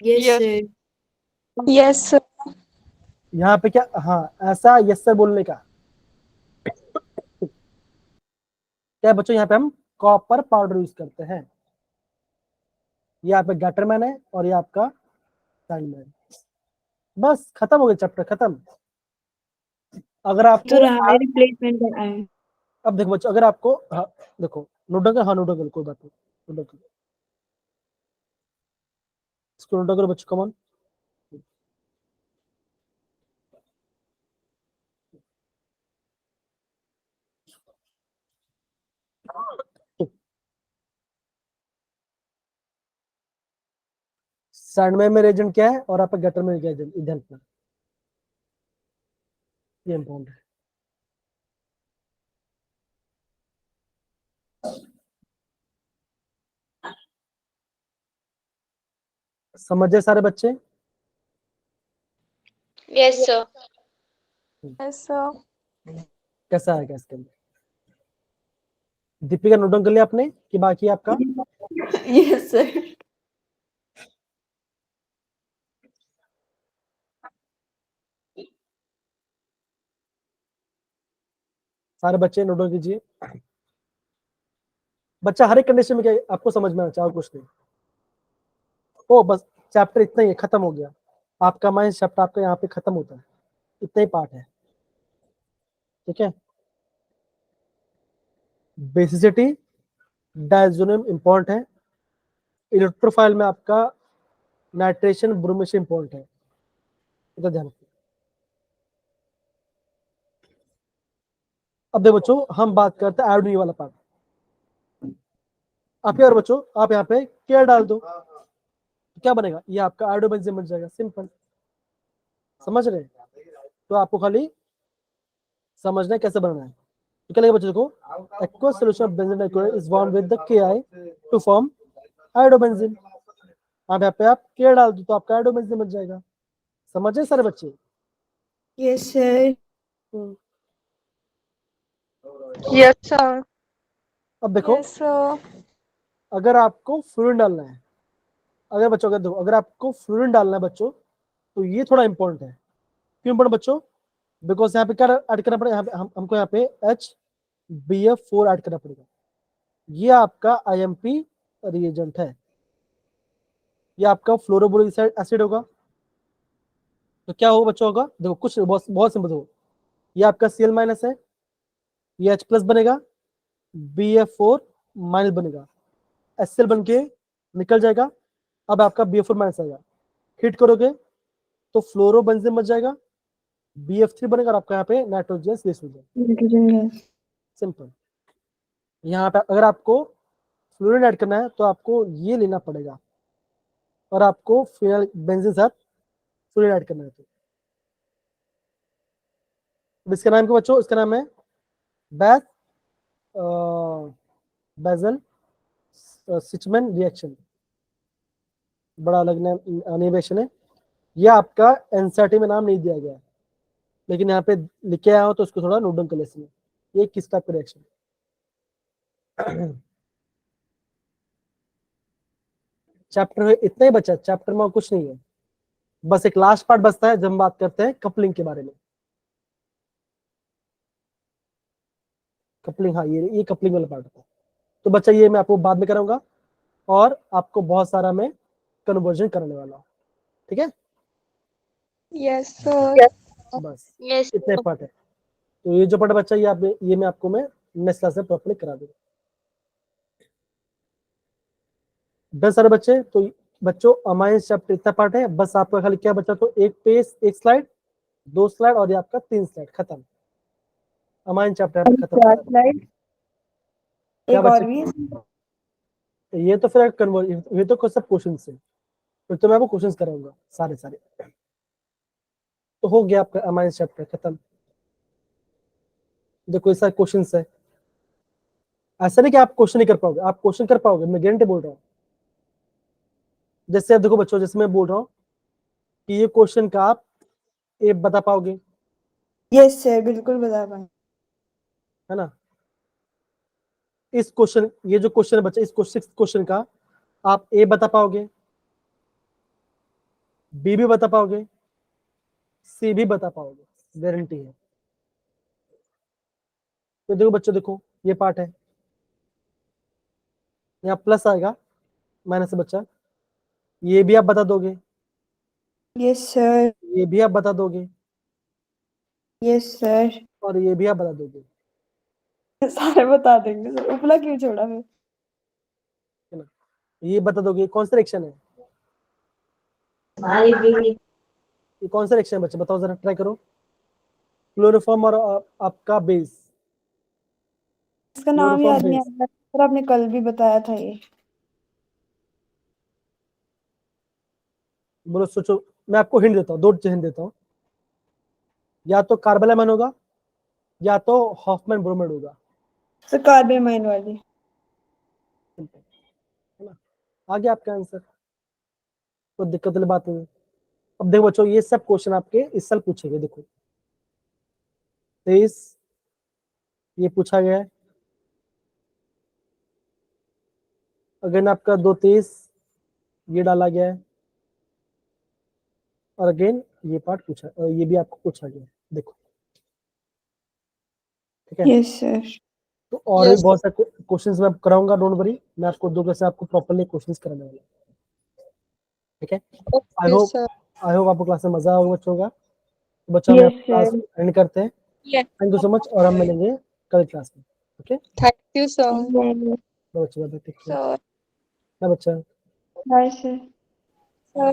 Yes sir. Yes sir. यहाँ पे क्या, हाँ ऐसा यस सर बोलने का क्या बच्चों, यहाँ पे हम कॉपर पाउडर यूज करते हैं। ये आपका गैटरमैन है और ये आपका सैंडमैन। बस खत्म हो गया चैप्टर, खत्म। अगर आपको रिप्लेसमेंट का है। अब देखो बच्चों, अगर आपको देखो नोट, हाँ नोट कोई बात नहीं, नोट इसको नोट करो बच्चों, कम ऑन। सैंडमैन में रेजेंट क्या है और आपका गटर में क्या है, ध्यान रखना, ये इंपॉर्टेंट है। समझे सारे बच्चे? Yes, sir. Yes sir. कैसा है क्या इसके अंदर? दीपिका नोट डाउन कर लिया आपने कि बाकी आपका? Yes sir. सारे बच्चे नोट डाउन कीजिए। बच्चा हर एक कंडीशन में क्या आपको समझ में आना चाहिए और कुछ नहीं। ओ बस चैप्टर इतना ही है, खत्म हो गया आपका माइंड चैप्टर, आपका यहाँ पे खत्म होता है, इतना ही पार्ट है, ठीक है। बेसिसिटी डायजोनियम इंपॉर्टेंट है। इलेक्ट्रोफाइल में आपका नाइट्रेशन ब्रोमेशन इंपॉर्टेंट है, इतना ध्यान रखिए। अब देखो बच्चों हम बात करते हैं आयोडीन वाला पार्ट। आप यार बच्चों आप यहाँ पे क्या डाल दो तो क्या बनेगा, ये आपका आयोडोबेंजीन बन जाएगा, सिंपल। समझ रहे? तो आपको खाली समझना है कैसे बनाना है। तो क्या लगेगा बच्चों को, aqueous solution of benzene dichloride is formed with the Ki to form iodobenzene. आप यहाँ पे आप K डाल दो तो आपका आयोडोबेंजीन बन जाएगा। समझे सारे बच्चे? Yes sir. Yes sir. अब देखो यस सर। अगर आपको फ्लोरीन डालना है, अगर बच्चों अगर देखो अगर आपको फ्लोरीन डालना है बच्चों तो ये थोड़ा इंपॉर्टेंट है। क्यों इंपॉर्टेंट बच्चों? बिकॉज यहाँ पे क्या ऐड करना पड़ेगा, यहाँ पे हमको यहाँ पे HBF4 ऐड करना पड़ेगा। ये आपका IMP रिएजेंट है, ये आपका फ्लोरोबोरिक एसिड होगा। तो क्या होगा बच्चों, होगा देखो कुछ बहुत बहुत सिंपल हो, ये आपका Cl माइनस है, ये H प्लस बनेगा, BF4 माइनस बनेगा, HCl बन के निकल जाएगा। अब आपका BF4 माइनस आएगा, हिट करोगे तो फ्लोरोबेंजीन बन जाएगा, BF3 बनेगा और आपका यहाँ पे नाइट्रोजन गैस हो जाएगा, नाइट्रोजन गैस। सिंपल। यहाँ पे अगर आपको फ्लोरीन ऐड करना है तो आपको ये लेना पड़ेगा और आपको फिनाइल बेंजीन साथ फ्लोरीन ऐड करना है। तो इसका नाम क्या बच्चों, इसका नाम है बैथ बेजल सिचमैन रिएक्शन, बड़ा अलग एनिमेशन है। ये आपका एनसीईआरटी में नाम नहीं दिया गया है, लेकिन यहाँ पे लिखे आया हो तो उसको थोड़ा नोट डाउन कर लेते हैं। ये किस टाइप का रिएक्शन? चैप्टर में इतना ही बचा, चैप्टर में और कुछ नहीं है, बस एक लास्ट पार्ट बचता है जब हम बात करते हैं कपलिंग के बारे में। कपलिंग, हाँ ये कपलिंग वाला पार्ट होता है। तो बच्चा ये मैं आपको बाद में कराऊंगा और आपको बहुत सारा मैं कन्वर्जन कराने वाला हूँ, ठीक है? Yes, sir. बस Yes. इतने पार्ट है। तो ये जो पार्ट बच्चा ये मैं आपको मैं नेक्स्ट क्लास में प्रॉपर्ली करा दूंगा। बस सारे बच्चे, तो बच्चों अमाइंस चैप्टर इतना पार्ट है, बस आपका खाली क्या बचा, तो एक पेज, एक स्लाइड, 2 स्लाइड और ये आपका 3 स्लाइड खत्म। अमाइन चैप्टर आपका खत्म। चार स्लाइड, क्या एक और बच्चे? भी है। ये तो फिर ये तो सब क्वेश्चन से, फिर तो मैं आपको क्वेश्चन कराऊंगा सारे। तो हो गया आपका अमाइन चैप्टर खत्म। देखो ऐसा क्वेश्चन है, ऐसा नहीं कि आप क्वेश्चन नहीं कर पाओगे, आप क्वेश्चन कर पाओगे, मैं गारंटी बोल रहा हूँ। जैसे आप देखो बच्चों, जैसे मैं बोल रहा हूँ कि ये क्वेश्चन का आप ए बता पाओगे, यस सर, बिल्कुल बता पाएंगे। है ना? इस क्वेश्चन, ये जो क्वेश्चन है बच्चा, इस क्वेश्चन का आप ए बता पाओगे, बी भी बता पाओगे, सी भी बता पाओगे, गारंटी है। तो देखो बच्चों, देखो ये पार्ट है, यहाँ प्लस आएगा, माइनस बच्चा, ये भी आप बता दोगे, यस सर, ये भी आप बता दोगे, यस सर, और ये भी आप बता दोगे, सारे बता देंगे सर, उपला क्यों छोड़ा फिर? है ना? ये बता दोगे। कौन सा रिएक्शन है? ये कौन सा रिएक्शन है बच्चे, बताओ जरा, ट्राई करो। क्लोरोफॉर्म और आपका बेस। इसका नाम क्लोरोफॉर्म याद नहीं आ बेस, रहा सर, आपने कल भी बताया था ये। बोलो, सोचो। मैं आपको हिंट देता हूँ, 2 हिंट देता हूँ, या तो कार्बोलामाइन होगा या तो हॉफमैन ब्रोमाइड होगा, सर कार्बामाइन वाली। है ना? आ गया आपका आंसर, कोई दिक्कत वाली बात नहीं है। अब देखो बच्चों, ये सब क्वेश्चन आपके इस साल पूछेंगे। देखो 23 ये पूछा गया है, अगेन आपका 2-23 ये डाला गया है, और अगेन ये पार्ट पूछा, और ये भी आपको पूछा गया है। देखो, ठीक है? Yes sir. तो और भी Yes. बहुत सारे क्वेश्चंस मैं कराऊंगा, डोंट वरी, मैं आपको 2 क्लास से आपको प्रॉपर्ली क्वेश्चंस कराने वाला हूं, ठीक है? आई Okay, होप sir. आपको क्लास में मजा होगा बच्चों का। तो बच्चों हम यस क्लास सर। एंड करते हैं। Yes. Thank you so much, और हम मिलेंगे कल क्लास में। Okay Thank you, sir. बच्चों, Sir. बच्चा। Bye sir. Sir.